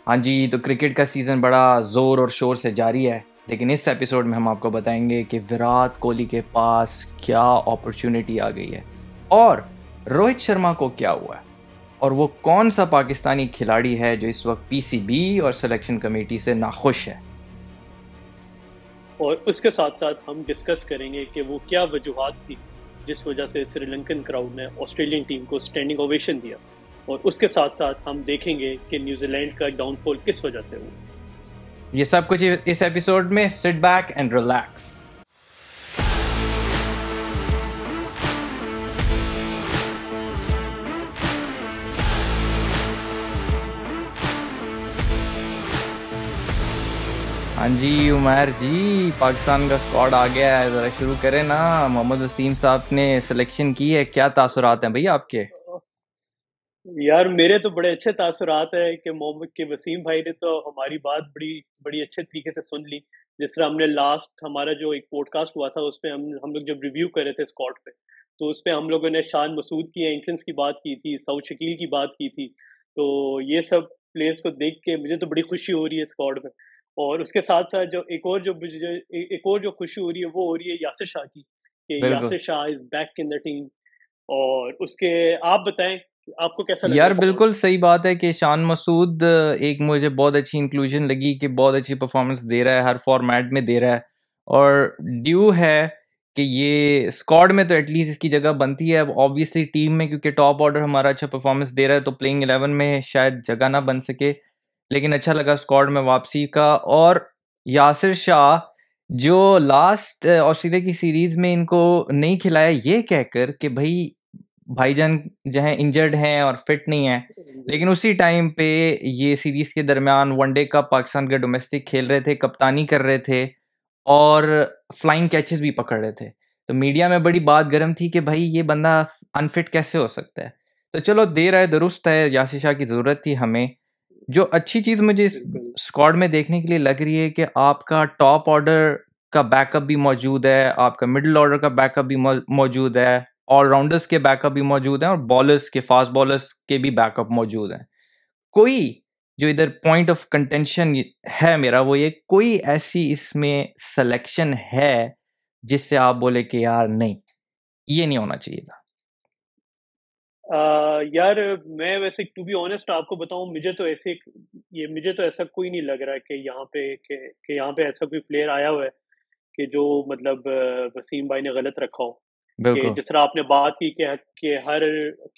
हाँ जी, तो क्रिकेट का सीज़न बड़ा ज़ोर और शोर से जारी है। लेकिन इस एपिसोड में हम आपको बताएंगे कि विराट कोहली के पास क्या अपॉर्चुनिटी आ गई है और रोहित शर्मा को क्या हुआ है और वो कौन सा पाकिस्तानी खिलाड़ी है जो इस वक्त पीसीबी और सिलेक्शन कमेटी से नाखुश है। और उसके साथ साथ हम डिस्कस करेंगे कि वो क्या वजूहत थी जिस वजह से श्रीलंकन क्राउड ने ऑस्ट्रेलियन टीम को स्टैंडिंग ओवेशन दिया। और उसके साथ साथ हम देखेंगे कि न्यूजीलैंड का डाउनफॉल किस वजह से हुआ। ये सब कुछ इस एपिसोड में। Sit back and relax. हाँ जी उमर जी, पाकिस्तान का स्क्वाड आ गया है, ज़रा शुरू करें ना। मोहम्मद वसीम साहब ने सिलेक्शन की है, क्या तासुरात हैं भैया आपके? यार मेरे तो बड़े अच्छे तासुरात है कि मोहम्मद के वसीम भाई ने तो हमारी बात बड़ी बड़ी अच्छे तरीके से सुन ली। जिस तरह हमने लास्ट हमारा जो एक पॉडकास्ट हुआ था उसपे हम लोग जब रिव्यू कर रहे थे स्कॉट पे, तो उसपे हम लोगों ने शान मसूद की एंट्रेंस की बात की थी, सऊद शकील की बात की थी। तो ये सब प्लेयर्स को देख के मुझे तो बड़ी खुशी हो रही है स्क्वाड में। और उसके साथ साथ जो एक और जो खुशी हो रही है वो हो रही है यासिर शाह की, कि बिल्कुल Yasir Shah is back in the team. और उसके आप बताएं कि आपको कैसा लग रहा यार, है स्क्वाड। बिल्कुल सही बात है कि शान मसूद एक मुझे बहुत अच्छी इंक्लूजन लगी कि बहुत अच्छी परफॉर्मेंस दे रहा है, हर फॉर्मेट में दे रहा है और ड्यू है कि ये स्क्वाड में तो एटलीस्ट इसकी जगह बनती है। अब ऑब्वियसली टीम में क्योंकि टॉप ऑर्डर हमारा अच्छा परफॉर्मेंस दे रहा है तो प्लेइंग 11 में शायद जगह ना बन सके, लेकिन अच्छा लगा स्क्वाड में वापसी का। और यासिर शाह जो लास्ट ऑस्ट्रेलिया की सीरीज में इनको नहीं खिलाया ये कहकर कि भाईजान जो है इंजर्ड हैं और फिट नहीं है, लेकिन उसी टाइम पे ये सीरीज के दरमियान वनडे कप पाकिस्तान के डोमेस्टिक खेल रहे थे, कप्तानी कर रहे थे और फ्लाइंग कैचेस भी पकड़ रहे थे। तो मीडिया में बड़ी बात गर्म थी कि भाई ये बंदा अनफिट कैसे हो सकता है। तो चलो दे रहा है, दुरुस्त है, यासिर शाह की ज़रूरत थी हमें। जो अच्छी चीज़ मुझे इस बिल्कुल। स्क्वाड में देखने के लिए लग रही है कि आपका टॉप ऑर्डर का बैकअप भी मौजूद है, आपका मिडिल ऑर्डर का बैकअप भी मौजूद है, ऑलराउंडर्स के बैकअप भी मौजूद हैं और बॉलर्स के, फास्ट बॉलर्स के भी बैकअप मौजूद हैं। कोई जो इधर पॉइंट ऑफ कंटेंशन है मेरा वो ये, कोई ऐसी इसमें सिलेक्शन है जिससे आप बोले कि यार नहीं, ये नहीं होना चाहिए था। यार मैं वैसे टू बी ऑनेस्ट आपको बताऊं, मुझे तो ऐसा कोई नहीं लग रहा है कि यहाँ पे ऐसा कोई प्लेयर आया हुआ है कि जो मतलब वसीम भाई ने गलत रखा हो। कि बिल्कुल जिस तरह आपने बात की कि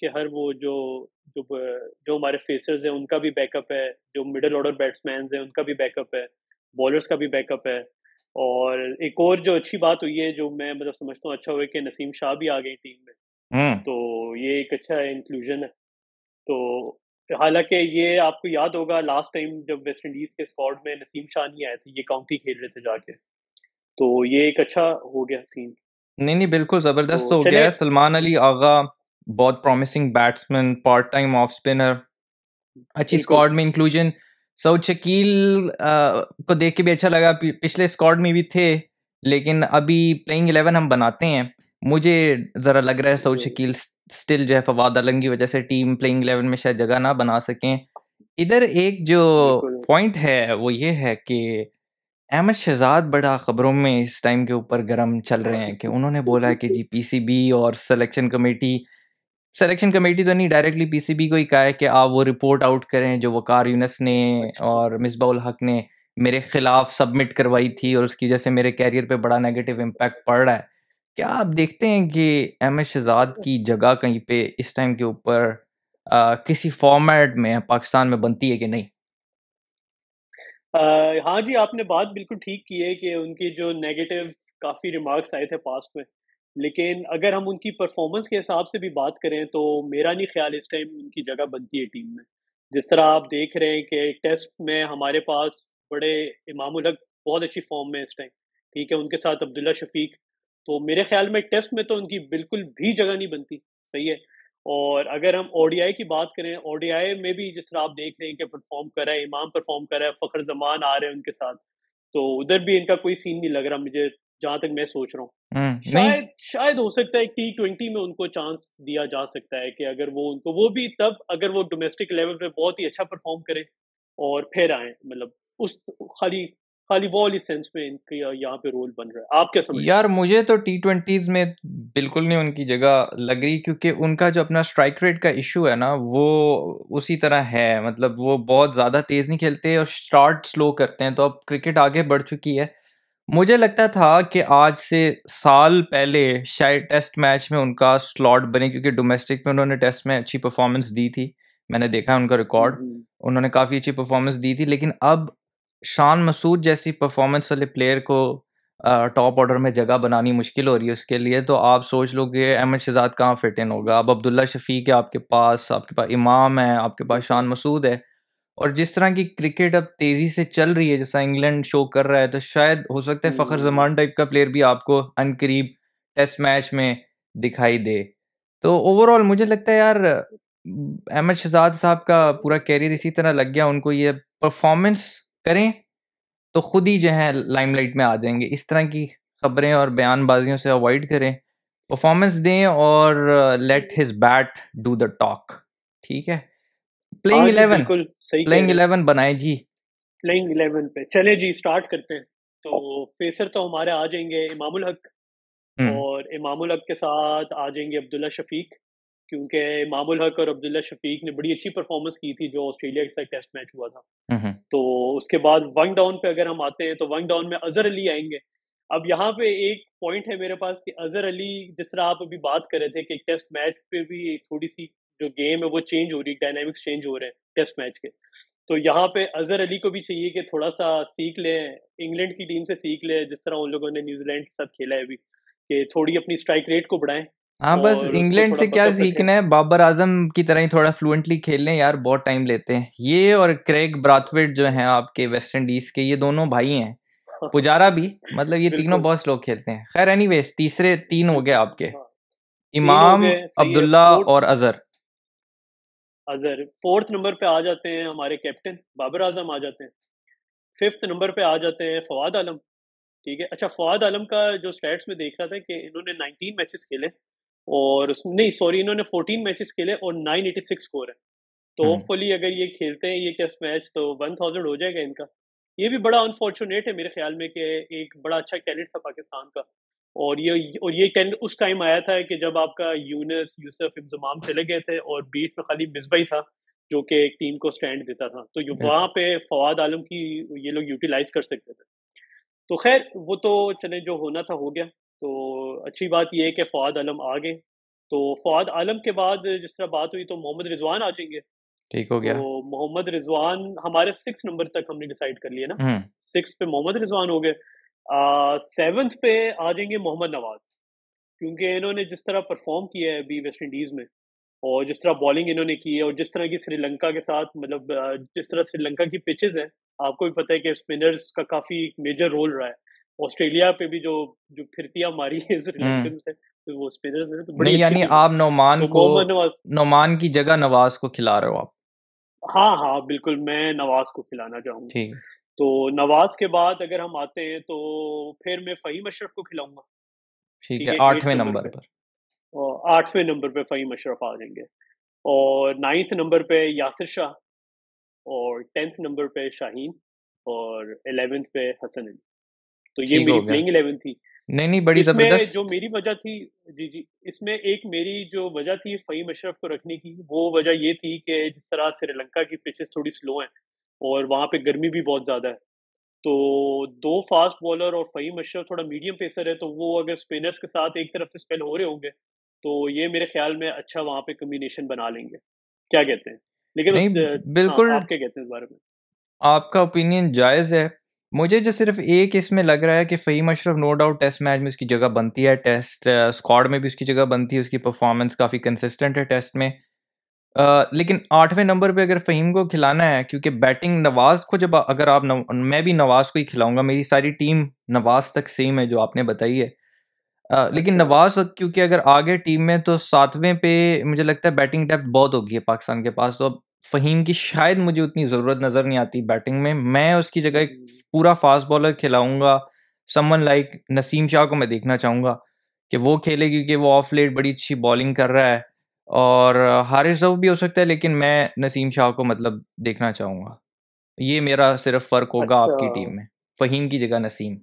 हर वो जो जो हमारे फेसर्स हैं उनका भी बैकअप है, जो मिडिल ऑर्डर बैट्समैन हैं उनका भी बैकअप है, बॉलर्स का भी बैकअप है। और एक और जो अच्छी बात हुई है, जो मैं मतलब समझता हूँ अच्छा हुआ है, कि नसीम शाह भी आ गए टीम में। हम्म। तो ये एक अच्छा इंक्लूजन है। तो हालांकि ये आपको याद होगा लास्ट टाइम जब वेस्ट इंडीज के स्क्वाड में नसीम शाह नहीं आए थे, ये काउंटी खेल रहे थे जाके। तो ये एक अच्छा हो गया सीन। नहीं नहीं, बिल्कुल तो जबरदस्त हो गया चले। है। सलमान अली आगा बहुत promising batsman, part time off spinner, अच्छी बिल्कुल। स्क्वाड में इंक्लूजन। सऊद शकील को देख के भी अच्छा लगा, पिछले स्क्वाड में भी थे, लेकिन अभी प्लेइंग 11 हम बनाते हैं। मुझे ज़रा लग रहा है सऊद बिल्कुल। शकील स्टिल जो है फवाद आलम की वजह से टीम प्लेइंग 11 में शायद जगह ना बना सकें। इधर एक जो बिल्कुल। पॉइंट है वो ये है कि अहमद शहजाद बड़ा खबरों में इस टाइम के ऊपर गर्म चल रहे हैं कि उन्होंने बोला है कि जी पीसीबी और सिलेक्शन कमेटी तो नहीं, डायरेक्टली पीसीबी को ही कहा है कि आप वो रिपोर्ट आउट करें जो वकार यूनस ने अच्छा। और मिसबाउल हक ने मेरे खिलाफ सबमिट करवाई थी और उसकी वजह से मेरे कैरियर पे बड़ा नेगेटिव इम्पैक्ट पड़ रहा है। क्या आप देखते हैं कि अहमद शहजाद की जगह कहीं पे इस टाइम के ऊपर किसी फॉर्मेट में पाकिस्तान में बनती है कि नहीं? हाँ जी, आपने बात बिल्कुल ठीक की है कि उनके जो नेगेटिव काफ़ी रिमार्क्स आए थे पास्ट में। लेकिन अगर हम उनकी परफॉर्मेंस के हिसाब से भी बात करें तो मेरा नहीं ख्याल इस टाइम उनकी जगह बनती है टीम में। जिस तरह आप देख रहे हैं कि टेस्ट में हमारे पास बड़े इमाम उल हक बहुत अच्छी फॉर्म में है इस टाइम। ठीक है, उनके साथ अब्दुल्ला शफीक। तो मेरे ख्याल में टेस्ट में तो उनकी बिल्कुल भी जगह नहीं बनती। सही है। और अगर हम ओडीआई की बात करें, ओडीआई में भी जिस तरह आप देख रहे हैं कि परफॉर्म कर रहा है, इमाम परफॉर्म कर रहा है, फ़खर ज़मान आ रहे हैं उनके साथ। तो उधर भी इनका कोई सीन नहीं लग रहा मुझे, जहाँ तक मैं सोच रहा हूँ। नहीं। शायद शायद हो सकता है टी20 में उनको चांस दिया जा सकता है कि अगर वो भी तब अगर वो डोमेस्टिक लेवल पे बहुत ही अच्छा परफॉर्म करे। और फिर आए, मतलब उस खाली खाली वो वाली सेंस में इनके यहाँ पे रोल बन रहा है। आप क्या समझते यार मुझे तो T20s में बिल्कुल नहीं उनकी जगह लग रही, क्योंकि उनका जो अपना स्ट्राइक रेट का इशू है ना, वो उसी तरह है। मतलब वो बहुत ज़्यादा तेज़ नहीं खेलते और स्टार्ट स्लो करते हैं। तो अब क्रिकेट आगे बढ़ चुकी है। मुझे लगता था कि आज से साल पहले शायद टेस्ट मैच में उनका स्लॉट बने, क्योंकि डोमेस्टिक में उन्होंने टेस्ट में अच्छी परफॉर्मेंस दी थी। मैंने देखा है उनका रिकॉर्ड, हैं? उन्होंने काफ़ी अच्छी परफॉर्मेंस दी थी। लेकिन अब शान मसूद जैसी परफॉर्मेंस वाले प्लेयर को टॉप ऑर्डर में जगह बनानी मुश्किल हो रही है उसके लिए। तो आप सोच लो कि अहमद शहजाद कहाँ फिट इन होगा। अब अब्दुल्ला शफीक है आपके पास इमाम है, आपके पास बिल्कुल। शान मसूद है। और जिस तरह की क्रिकेट अब तेजी से चल रही है, जैसा इंग्लैंड शो कर रहा है, तो शायद हो सकता है फ़खर हम्म। जमान टाइप का प्लेयर भी आपको अनकरीब टेस्ट मैच में दिखाई दे। तो ओवरऑल मुझे लगता है यार, अहमद शहजाद साहब का पूरा कैरियर इसी तरह लग गया। उनको ये परफॉर्मेंस करें तो खुद ही जो है लाइमलाइट में आ जाएंगे। इस तरह की खबरें और बयानबाजियों से अवॉइड करें, परफॉर्मेंस दें और late his bat do the talk. ठीक है, हाँ प्लेइंग जी, 11, बिल्कुल सही कह प्लेइंग रहे हैं। 11 बनाए जी। प्लेइंग 11 पे चले जी, स्टार्ट करते हैं। तो पेसर तो हमारे आ जाएंगे इमामुल हक, हम्म। और इमामुल हक के साथ आ जाएंगे अब्दुल्ला शफीक, क्योंकि इमामुल हक और अब्दुल्ला शफीक ने बड़ी अच्छी परफॉर्मेंस की थी जो ऑस्ट्रेलिया के साथ टेस्ट मैच हुआ था। हम्म। तो उसके बाद वन डाउन पे अगर हम आते हैं तो वन डाउन में अजहर अली आएंगे। अब यहाँ पे एक पॉइंट है मेरे पास कि अजहर अली, जिस तरह आप अभी बात कर रहे थे कि टेस्ट मैच पे भी थोड़ी सी जो गेम है वो चेंज हो रही है, डायनामिक्स चेंज हो रहे हैं टेस्ट मैच के। तो यहाँ पे अजहर अली को भी चाहिए कि थोड़ा सा सीख ले, इंग्लैंड की टीम से सीख ले, जिस तरह उन लोगों ने न्यूजीलैंड के साथ खेला है अभी, कि थोड़ी अपनी स्ट्राइक रेट को बढ़ाएं हाँ, बस और उसको इंग्लैंड थोड़ा से क्या बकअप रखें। सीखना है, बाबर आजम की तरह ही थोड़ा फ्लुएंटली खेल लें यार, बहुत टाइम लेते हैं ये। और क्रेग ब्राथवेट जो हैं आपके वेस्ट इंडीज के, ये दोनों भाई हैं। पुजारा भी, मतलब ये तीनों बिल्कुल। बहुत स्लो खेलते हैं। खैर एनीवेज, तीसरे तीन हो गए बिल्कुल। आपके, हाँ, तीन हो इमाम, गए, सही है। अब्दुल्ला फोर्थ, और अजहर। अजहर फोर्थ नंबर पे आ जाते हैं हमारे कैप्टन बाबर आजम आ जाते हैं। फिफ्थ नंबर पे आ जाते हैं फवाद आलम। ठीक है, अच्छा फवाद आलम का जो स्टैट्स में देख रहा था कि इन्होंने 19 मैचेस खेले, और उसमें नहीं, सॉरी, इन्होंने 14 मैचेस खेले और 986 स्कोर है। तो हम्म। होपफुली अगर ये खेलते हैं ये टेस्ट मैच तो 1000 हो जाएगा इनका। ये भी बड़ा अनफॉर्चुनेट है मेरे ख्याल में कि एक बड़ा अच्छा टैलेंट था पाकिस्तान का, और ये टैलेंट उस टाइम आया था कि जब आपका यूनुस यूसुफ इंजमाम चले गए थे और बीच में खाली मिसबाही था जो कि एक टीम को स्टैंड देता था, तो वहाँ बिल्कुल। पे फवाद आलम की ये लोग यूटिलाइज कर सकते थे। तो खैर वो तो चले, जो होना था हो गया। तो अच्छी बात ये है कि फवाद आलम आ गए। तो फवाद आलम के बाद जिस तरह बात हुई तो मोहम्मद रिजवान आ जाएंगे। ठीक हो तो गया। मोहम्मद रिजवान हमारे 6 नंबर तक हमने डिसाइड कर लिया ना। हम्म। 6 पे मोहम्मद रिजवान हो गए। 7th पे आ जाएंगे मोहम्मद नवाज, क्योंकि इन्होंने जिस तरह परफॉर्म किया है अभी वेस्ट इंडीज में, और जिस तरह बॉलिंग इन्होंने की है, और जिस तरह की श्रीलंका के साथ, मतलब जिस तरह श्रीलंका की पिचेस हैं, आपको भी पता है कि स्पिनर्स का काफी मेजर रोल रहा है। ऑस्ट्रेलिया पे भी जो जो फिरतियां मारी है हम्म। श्रीलंकन से, तो वो स्पिनर्स हैं, तो बड़ी नहीं, अच्छी यानी थी वो। आप नोमान तो को, मोहम्मद नवाज, नोमान की जगह नवाज को खिला रहे हो आप। हाँ हाँ बिल्कुल, मैं नवाज को खिलाना चाहूंगा। ठीक। तो नवाज के बाद अगर हम आते हैं तो फिर मैं फ़हीम अशरफ को खिलाऊंगा। ठीक ठीक है, है, 8 8वें नंबर नंबर पे, पर। और 8वें नंबर पे फ़हीम अशरफ आ जाएंगे। और 9th नंबर पे यासिर शाह, और 10th नंबर पे शाहीन, और 11th पे हसन अली। तो ये ठीक मेरी हो गया। प्लेइंग 11 थी। नहीं नहीं, बड़ी इसमें जो जबरदस्त। मेरी वजह थी, जी जी, इसमें एक मेरी जो वजह थी फ़हीम अशरफ को रखने की, वो वजह ये थी कि जिस तरह श्रीलंका की पिचेस थोड़ी स्लो हैं और वहाँ पे गर्मी भी बहुत ज़्यादा है। तो दो फास्ट बॉलर और फ़हीम अशरफ थोड़ा मीडियम पेसर है, तो वो अगर स्पिनर्स के साथ एक तरफ से स्पेल हो रहे होंगे तो ये मेरे ख्याल में अच्छा वहाँ पे कॉम्बिनेशन बना लेंगे। क्या कहते हैं? लेकिन नहीं, हाँ, बिल्कुल, आप क्या कहते हैं इस बारे में? आपका ओपिनियन जायज़ है। मुझे जो सिर्फ़ एक इसमें लग रहा है कि Fahim Ashraf no doubt test match में उसकी जगह बनती है, टेस्ट स्क्वाड में भी उसकी जगह बनती है, उसकी परफ़ॉर्मेंस काफ़ी कंसिस्टेंट है टेस्ट में। लेकिन 8वें नंबर पे अगर फ़हीम को खिलाना है, क्योंकि बैटिंग नवाज़ को जब अगर आप मैं भी नवाज़ को ही खिलाऊँगा, मेरी सारी टीम नवाज़ तक सेम है जो आपने बताई है। लेकिन अच्छा। नवाज़ क्योंकि अगर आ गए टीम में तो 7वें पे मुझे लगता है बैटिंग डेप्थ बहुत होगी है पाकिस्तान के पास। तो अब फ़हीम की शायद मुझे उतनी ज़रूरत नज़र नहीं आती बैटिंग में। मैं उसकी जगह एक हम्म। पूरा फ़ास्ट बॉलर खिलाऊँगा। समवन लाइक नसीम शाह को मैं देखना चाहूँगा कि वो खेले, क्योंकि वो ऑफ लेट बड़ी अच्छी बॉलिंग कर रहा है। और हारिस रऊफ़ भी हो सकता है, लेकिन मैं नसीम शाह को मतलब देखना चाहूँगा। ये मेरा सिर्फ फ़र्क होगा अच्छा, आपकी टीम में, फ़हीम की जगह नसीम।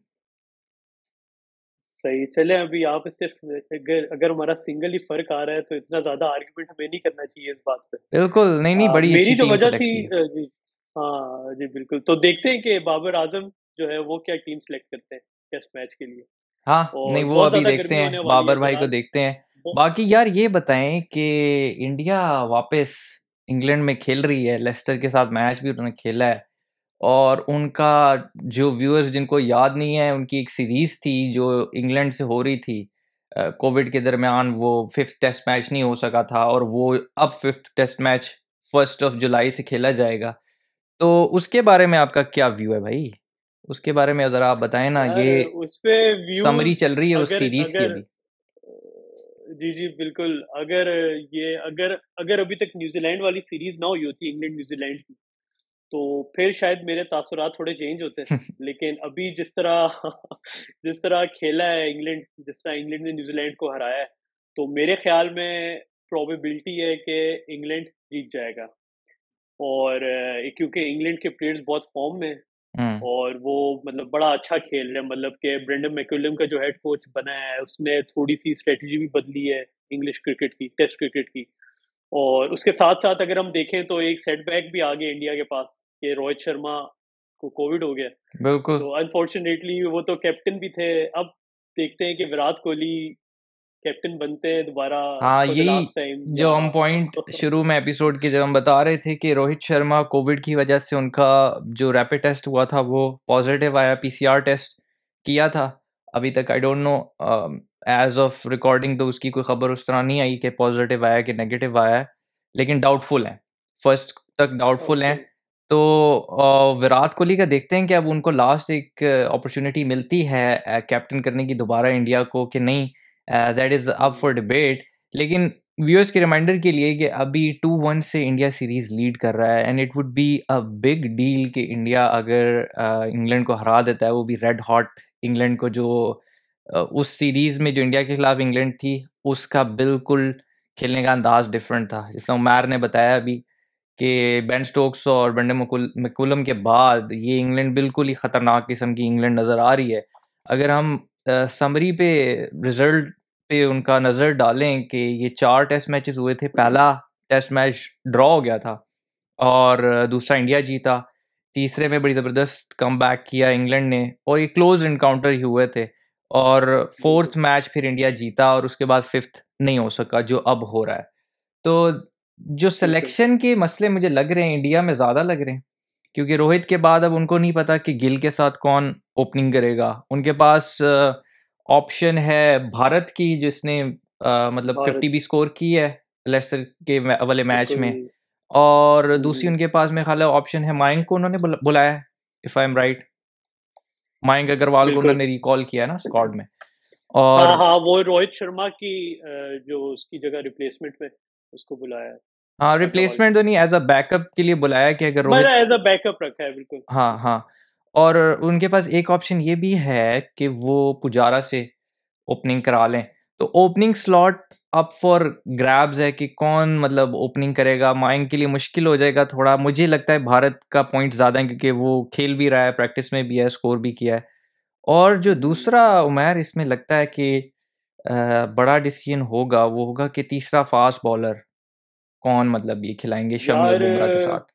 सही। चले अभी आप इससे अगर अगर हमारा सिंगल ही फ़र्क आ रहा है तो इतना ज़्यादा आर्गुमेंट हमें नहीं करना चाहिए इस बात पे। बिल्कुल, नहीं, बड़ी मेरी अच्छी जो टीम वजह सेलेक्ट थी की है। जी, हाँ जी, बिल्कुल। तो देखते हैं कि बाबर आज़म जो है वो क्या टीम सेलेक्ट करते हैं टेस्ट मैच के लिए। हाँ, नहीं और वो बहुत अभी ज़्यादा देखते गर्मी हैं, होने वाली है बाबर भाई को फिलहाल। देखते हैं। वो बाकी यार ये बताएँ कि इंडिया वापस इंग्लैंड में खेल रही है, लेस्टर के साथ मैच भी उन्होंने खेला है और उनका जो व्यूअर्स जिनको याद नहीं है, उनकी एक सीरीज़ थी जो इंग्लैंड से हो रही थी कोविड के दरमियान वो 5th टेस्ट मैच नहीं हो सका था और वो अब 5th test match 1st of July से खेला जाएगा। तो उसके बारे में आपका क्या व्यू है भाई? उसके बारे में ज़रा आप बताएँ ना, यार ये उस पे व्यूज़ समरी चल रही है उस अगर सीरीज़ की अगर अभी। जी, जी, बिल्कुल। अगर अभी तक न्यूज़ीलैंड वाली सीरीज़ ना हुई होती इंग्लैंड-न्यूज़ीलैंड की, तो फिर शायद मेरे तासुरात थोड़े चेंज होते। लेकिन अभी जिस तरह जिस तरह खेला है इंग्लैंड, जिस तरह इंग्लैंड ने न्यूज़ीलैंड को हराया है, तो मेरे ख़्याल में प्रोबेबिलिटी है कि इंग्लैंड जीत जाएगा। और क्योंकि इंग्लैंड के प्लेयर्स बहुत फ़ॉर्म में हैं हुँ, और वो मतलब बड़ा अच्छा खेल रहे हैं, मतलब कि ब्रेंडन मैकुलम का जो हेड कोच बना है, उसने थोड़ी-सी स्ट्रैटेजी भी बदली है इंग्लिश क्रिकेट की, टेस्ट क्रिकेट की। और उसके साथ-साथ अगर हम देखें तो एक सेटबैक भी आ गया इंडिया के पास कि रोहित शर्मा को कोविड हो गया। बिल्कुल। तो अनफॉर्च्यूनेटली वो तो कैप्टन भी थे। अब देखते हैं कि विराट कोहली कैप्टन बनते हैं दोबारा हाँ, फॉर द यही लास्ट टाइम या जो हम पॉइंट शुरू में एपिसोड के जब हम बता रहे थे कि रोहित शर्मा कोविड की वजह से उनका जो रैपिड टेस्ट हुआ था वो पॉजिटिव आया, पीसीआर टेस्ट किया था। अभी तक आई don't no as of recording तो उसकी कोई खबर उस तरह नहीं आई कि पॉजिटिव आया कि नेगेटिव आया है, लेकिन डाउटफुल हैं। फर्स्ट तक डाउटफुल हैं। ओके, तो विराट कोहली का देखते हैं कि अब उनको लास्ट एक अपॉर्चुनिटी मिलती है कैप्टन करने की दोबारा इंडिया को कि नहीं, that is up for hmm, debate. लेकिन व्यूअर्स के रिमाइंडर के लिए कि अभी 2-1 से इंडिया सीरीज़ लीड कर रहा है and it would be a big deal कि इंडिया अगर इंग्लैंड को हरा देता है, वो भी रेड हॉट इंग्लैंड को जो उस सीरीज़ में जो इंडिया के खिलाफ इंग्लैंड थी, उसका बिल्कुल खेलने का अंदाज़ डिफरेंट था। जैसे उमैर ने बताया अभी कि बेन स्टोक्स और ब्रेंडन मैकुलम के बाद ये इंग्लैंड बिल्कुल ही खतरनाक किस्म की इंग्लैंड नज़र आ रही है। अगर हम समरी पे रिज़ल्ट पे उनका नज़र डालें कि ये 4 टेस्ट मैचेस हुए थे, पहला टेस्ट मैच ड्रॉ हो गया था और दूसरा इंडिया जीता। तीसरे में बड़ी ज़बरदस्त कमबैक किया इंग्लैंड ने और ये क्लोज़ एनकाउंटर ही हुए थे और बिल्कुल, 4th मैच फिर इंडिया जीता और उसके बाद 5th नहीं हो सका जो अब हो रहा है। तो जो बिल्कुल। सिलेक्शन के मसले मुझे लग रहे हैं इंडिया में ज़्यादा लग रहे हैं, क्योंकि रोहित के बाद अब उनको नहीं पता कि गिल के साथ कौन ओपनिंग करेगा। उनके पास ऑप्शन है भारत की जिसने मतलब भारत, 50 भी स्कोर की है लेस्टर के वाले मैच बिल्कुल। में और हुँ, दूसरी हुँ। उनके पास मेरे ख़्याल है ऑप्शन है मयंक को उन्होंने बुलाया है, if I am right. Mayank Agarwal को बिल्कुल। उन्होंने रिकॉल किया है ना स्क्वाड में। हाँ, और हाँ, वो रोहित शर्मा की जो उसकी जगह रिप्लेसमेंट में उसको बुलाया है, हाँ, अग्रवाल को। रिप्लेसमेंट तो नहीं, एज़ अ बैकअप के लिए बुलाया है कि अगर मतलब रोहित। एज़ अ बैकअप रखा है, बिल्कुल। हाँ, हाँ। और उनके पास एक ऑप्शन ये भी है कि वो पुजारा से ओपनिंग करा लें। तो opening slot up for grabs है कि कौन मतलब ओपनिंग करेगा। मयंक के लिए मुश्किल हो जाएगा थोड़ा। मुझे लगता है भारत का पॉइंट ज़्यादा है क्योंकि वो खेल भी रहा है, प्रैक्टिस में भी है, स्कोर भी किया है। और जो दूसरा हुँ, उमैर इसमें लगता है कि बड़ा डिसीजन होगा, वो होगा कि तीसरा फ़ास्ट बॉलर कौन मतलब ये खिलाएँगे शमी और यार बुमराह के साथ।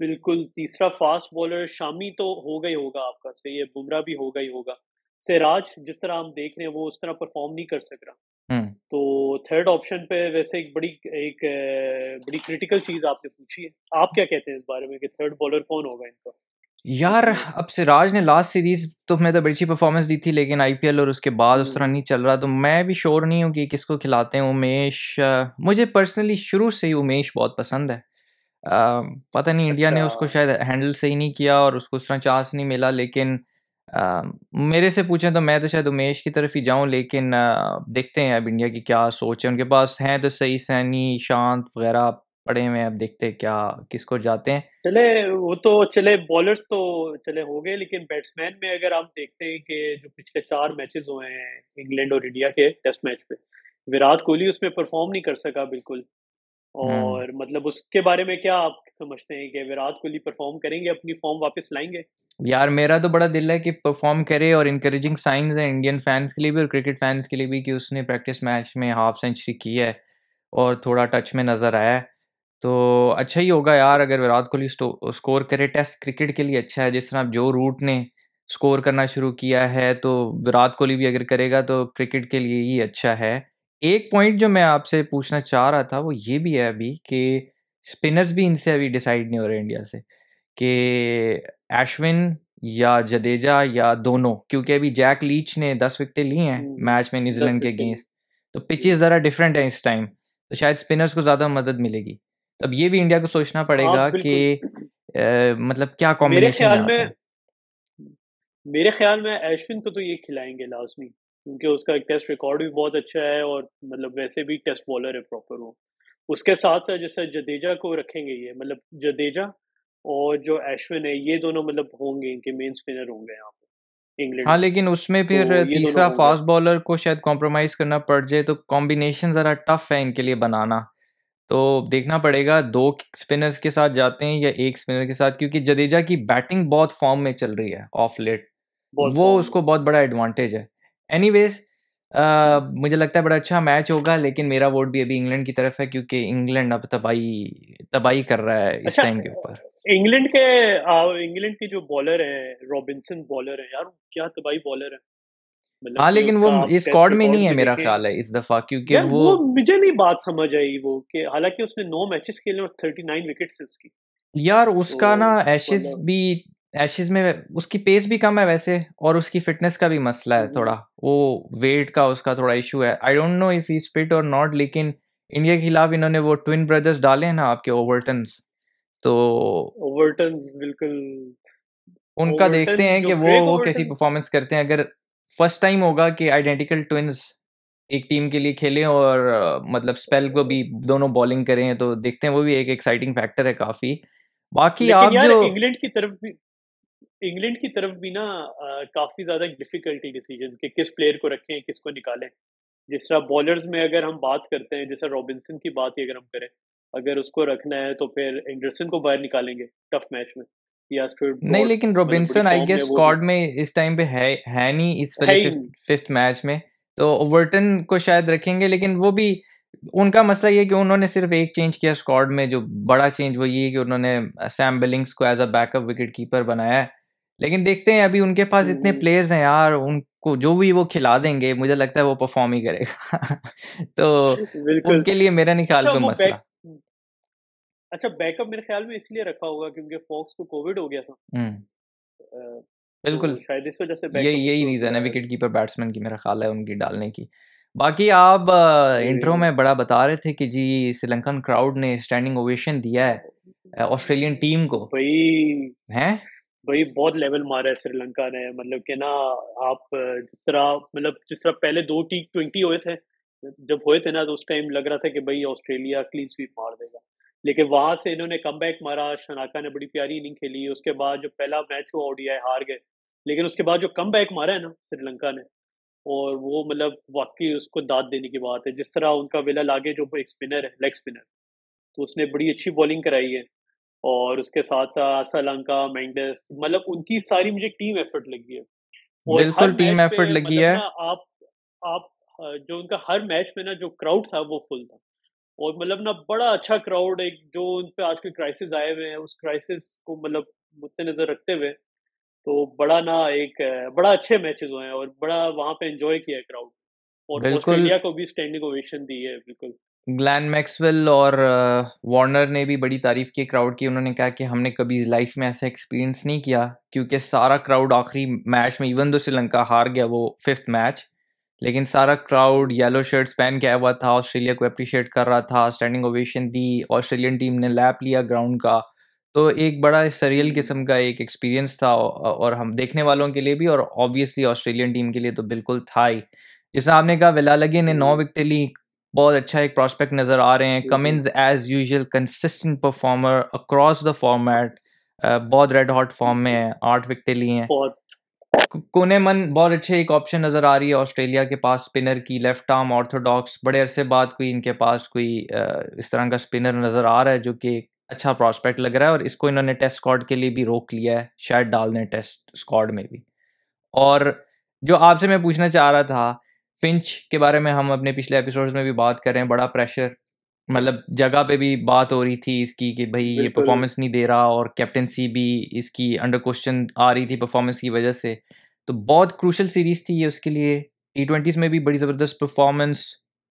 बिल्कुल, तीसरा फ़ास्ट बॉलर शामी तो होगा ही होगा आपका, सही है, बुमराह भी होगा ही होगा। सिराज जिस तरह हम देख रहे हैं, वो उस तरह परफ़ॉर्म नहीं कर सक रहा। हुँ। तो थर्ड ऑप्शन पे वैसे बड़ी क्रिटिकल चीज़ आपने पूछी है। आप क्या कहते हैं इस बारे में कि थर्ड बॉलर कौन होगा इनका यार, टेस्ट मैच में? अब सिराज ने लास्ट सीरीज़ तो में तो बड़ी अच्छी परफ़ॉर्मेंस दी थी, लेकिन आईपीएल और उसके बाद उस तरह हुँ, नहीं चल रहा, तो मैं भी श्योर नहीं हूँ कि किसको खिलाते हैं। उमेश मुझे पर्सनली शुरू से ही उमेश बहुत पसंद है। पता नहीं इंडिया अच्छा। ने उसको शायद हैंडल सही नहीं किया और उसको उस तरह चांस नहीं मिला, लेकिन मेरे से पूछें तो मैं तो शायद उमेश की तरफ ही जाऊँ, लेकिन देखते हैं अब इंडिया की क्या सोच है। उनके पास हैं तो सही सैनी, ईशांत वगैरह पड़े हुए हैं, अब देखते हैं क्या किसको जाते हैं। चले वो तो चले बॉलर्स तो चले हो गए, लेकिन बैट्समैन में अगर आप देखते हैं कि जो पिछले 4 मैचेस हुए हैं इंग्लैंड और इंडिया के टेस्ट मैच पे, विराट कोहली उसमें परफ़ॉर्म नहीं कर सका बिल्कुल। हुँ। और मतलब उसके बारे में क्या आप समझते हैं कि विराट कोहली परफॉर्म करेंगे, अपनी फॉर्म वापस लाएंगे? यार मेरा तो बड़ा दिल है कि परफॉर्म करे, और इनकरेजिंग साइंस है इंडियन फैंस के लिए भी और क्रिकेट फैंस के लिए भी कि उसने प्रैक्टिस मैच में हाफ सेंचुरी की है और थोड़ा टच में नज़र आया है। तो अच्छा ही होगा यार अगर विराट कोहली स्कोर करे। टेस्ट क्रिकेट के लिए अच्छा है, जिस तरह जो रूट ने स्कोर करना शुरू किया है, तो विराट कोहली भी अगर करेगा तो क्रिकेट के लिए ही अच्छा है। एक पॉइंट जो मैं आपसे पूछना चाह रहा था वो ये भी है अभी कि स्पिनर्स भी इनसे अभी डिसाइड नहीं हो रहे इंडिया से कि अश्विन या जडेजा या दोनों, क्योंकि अभी जैक लीच ने 10 विकेटें ली हैं मैच में 10 न्यूजीलैंड के विकेट लिए। अगेंस्ट। तो पिचेस ज़रा डिफरेंट है इस टाइम, तो शायद स्पिनर्स को ज़्यादा मदद मिलेगी। तो अब ये भी इंडिया को सोचना हाँ पड़ेगा कि बिल्कुल। मतलब क्या मेरे कॉम्बिनेशन ख्याल यहाँ पे में है। मेरे ख्याल में अश्विन को तो ये खिलाएंगे लाजमी, क्योंकि उसका टेस्ट रिकॉर्ड भी बहुत अच्छा है और मतलब वैसे भी टेस्ट बॉलर है प्रॉपर वो। उसके साथ साथ जैसे जडेजा को रखेंगे, ये मतलब जडेजा और जो अश्विन है ये दोनों मतलब होंगे, इनके मेन स्पिनर होंगे यहाँ पे इंग्लैंड हाँ, में। लेकिन उसमें तो फिर ये दोनों तीसरा होंगे। फास्ट बॉलर को शायद कॉम्प्रोमाइज़ करना पड़ जाए, तो कॉम्बिनेशन ज़रा टफ है इनके लिए बनाना। तो देखना पड़ेगा 2 स्पिनर्स के साथ जाते हैं या 1 स्पिनर के साथ, क्योंकि जडेजा की बैटिंग बहुत फॉर्म में चल रही है ऑफ लेट। बहुत वो फॉर्म में। उसको बहुत बड़ा एडवांटेज है। एनीवेज़ मुझे लगता है बड़ा अच्छा मैच होगा, लेकिन मेरा वोट भी अभी इंग्लैंड की तरफ है, क्योंकि इंग्लैंड अब तबाही तबाही कर रहा है इस अच्छा, टाइम के ऊपर। इंग्लैंड के जो बॉलर है, रॉबिन्सन बॉलर है यार, क्या तबाही बॉलर है। मतलब हाँ, कि लेकिन वो उसका आप इस टेस्ट स्क्वाड में रिकॉर्ड नहीं है भी मेरा देखें ख़्याल है इस दफ़ा, क्योंकि यार, वो वो मुझे नहीं बात समझ आई वो कि हालांकि उसने 9 मैचेस खेले और 39 विकेट्स है उसकी। यार तो उसका ना मतलब एशेज़ में उसकी पेस भी कम है वैसे, और उसकी फ़िटनेस का भी मसला है थोड़ा। वो वेट का उसका थोड़ा इश्यू है। I don't know if he is fit और नॉट, लेकिन इंडिया के खिलाफ इन्होंने वो ट्विन ब्रदर्स डाले हैं ना आपके ओवर्टन्स, तो ओवर्टन्स बिल्कुल। उनका देखते ओवर्टन हैं जो कि क्रेग वो कैसी ओवर्टन। परफॉर्मेंस करते हैं। अगर फर्स्ट टाइम होगा कि आइडेंटिकल ट्विन्स एक टीम के लिए खेलें और मतलब स्पेल को भी दोनों बॉलिंग करें, तो देखते हैं, वो भी एक एक्साइटिंग फैक्टर है काफ़ी। बाकी लेकिन आप यार जो इंग्लैंड की तरफ भी ना काफी ज्यादा डिफिकल्टी डिसीजन कि किस प्लेयर को रखें किसको निकालें। जिस तरह बॉलर्स में अगर हम बात करते हैं, जैसे रॉबिन्सन की बात ही अगर हम करें, अगर उसको रखना है तो फिर एंडरसन को बाहर निकालेंगे टफ मैच में, या स्टुअर्ट नहीं, ब्रॉड लेकिन मतलब बड़ी रॉबिन्सन आई फॉर्म में गेस वो भी स्क्वाड में इस टाइम पे है नहीं इस है वाले ही फिफ्थ नहीं। फिफ्थ मैच में। तो ओवर्टन को शायद रखेंगे, लेकिन वो भी उनका मसला ये है कि उन्होंने सिर्फ एक चेंज किया स्क्वाड में। जो बड़ा चेंज वो ये है कि उन्होंने सैम बिलिंग्स को as a backup wicket keeper बनाया है। लेकिन देखते हैं, अभी उनके पास इतने हम्म, प्लेयर्स हैं यार, उनको जो भी वो खिला देंगे मुझे लगता है वो परफॉर्म ही करेगा। तो बिल्कुल। उनके लिए मेरा नहीं ख्याल अच्छा कोई वो मसला। अच्छा बैकअप मेरे ख्याल में इसलिए रखा होगा क्योंकि फॉक्स को कोविड हो गया था। हम्म, अ, तो बिल्कुल। शायद इस वजह से यही बैकअप यही उसको रीज़न है बुलाया। विकेट कीपर बैट्समैन की, मेरा ख्याल है उनकी डालने की। बाकी आप इंट्रो वही में बड़ा बता रहे थे कि जी श्रीलंकन क्राउड ने स्टैंडिंग ओवेशन दिया है ऑस्ट्रेलियन टीम को, वही हैं? वही बहुत लेवल मारा है श्रीलंका ने, मतलब कि ना आप जिस तरह पहले 2 T20 हुए थे, जब हुए थे ना तो उस टाइम लग रहा था कि भाई ऑस्ट्रेलिया क्लीन स्वीप मार देगा। लेकिन वहां से इन्होंने कमबैक मारा, शनाका ने बड़ी प्यारी इनिंग खेली, उसके बाद जो पहला मैच हुआ ओडीआई हार गए, लेकिन उसके बाद जो कमबैक मारा है ना श्रीलंका ने, और वो मतलब वाकई उसको दाद देने की बात है। जिस तरह उनका विला आगे जो एक स्पिनर है, लेग स्पिनर, तो उसने बड़ी अच्छी बॉलिंग कराई है। और उसके साथ साथ श्रीलंका, मेंडिस, मतलब उनकी सारी मुझे टीम एफर्ट लगी है। और हर बिल्कुल टीम मैच पे एफर्ट लगी मतलब है। ना आप जो उनका हर मैच में ना जो क्राउड था वो फुल था। और मतलब ना बड़ा अच्छा क्राउड, एक जो उन पे आजकल क्राइसिस आए हुए हैं उस क्राइसिस को मतलब मद्देनजर रखते हुए, तो बड़ा ना एक बड़ा अच्छे मैचेस हुए हैं और बड़ा वहां पे एंजॉय किया है क्राउड। और बिल्कुल। ऑस्ट्रेलिया को भी स्टैंडिंग ओवेशन दी है बिल्कुल। ग्लैन मैक्सवेल और वार्नर ने भी बड़ी तारीफ की क्राउड की। उन्होंने कहा कि हमने कभी लाइफ में ऐसा एक्सपीरियंस नहीं किया, क्योंकि सारा क्राउड आखिरी मैच में, इवन दो श्रीलंका हार गया वो फिफ्थ मैच, लेकिन सारा क्राउड येलो शर्ट्स पहन के आया हुआ था, ऑस्ट्रेलिया को अप्रिशिएट कर रहा था, स्टैंडिंग ओवेशन दी, ऑस्ट्रेलियन टीम ने लैप लिया ग्राउंड का। तो एक बड़ा सरियल किस्म का एक एक्सपीरियंस था, और हम देखने वालों के लिए भी, और ऑब्वियसली ऑस्ट्रेलियन टीम के लिए तो बिल्कुल था ही। जैसा आपने कहा, वेलालगी ने 9 विकेट ली, बहुत अच्छा एक प्रॉस्पेक्ट नज़र आ रहे हैं। बिल्कुल। Cummins as usual consistent performer across the format, बहुत रेड हॉट फॉर्म में है, 8 विकेटें ली हैं। बहुत। कोनेमन बहुत अच्छे एक ऑप्शन नज़र आ रही है ऑस्ट्रेलिया के पास स्पिनर की, लेफ्ट आर्म ऑर्थोडॉक्स। बड़े अरसे बाद कोई इनके पास कोई इस तरह का स्पिनर नज़र आ रहा है जो कि अच्छा प्रॉस्पेक्ट लग रहा है, और इसको इन्होंने टेस्ट स्क्वाड के लिए भी रोक लिया है, शायद डाल दें टेस्ट स्क्वाड में भी। और जो आपसे मैं पूछना चाह रहा था, फिंच के बारे में हम अपने पिछले एपिसोड्स में भी बात कर रहे हैं, बड़ा प्रेशर, मतलब जगह पे भी बात हो रही थी इसकी कि भाई ये बिल्कुल। परफॉर्मेंस नहीं दे रहा, और कैप्टनसी भी इसकी अंडर क्वेश्चन आ रही थी परफॉर्मेंस की वजह से। तो बहुत क्रूशल सीरीज थी ये उसके लिए। T20s में भी बड़ी ज़बरदस्त परफॉर्मेंस,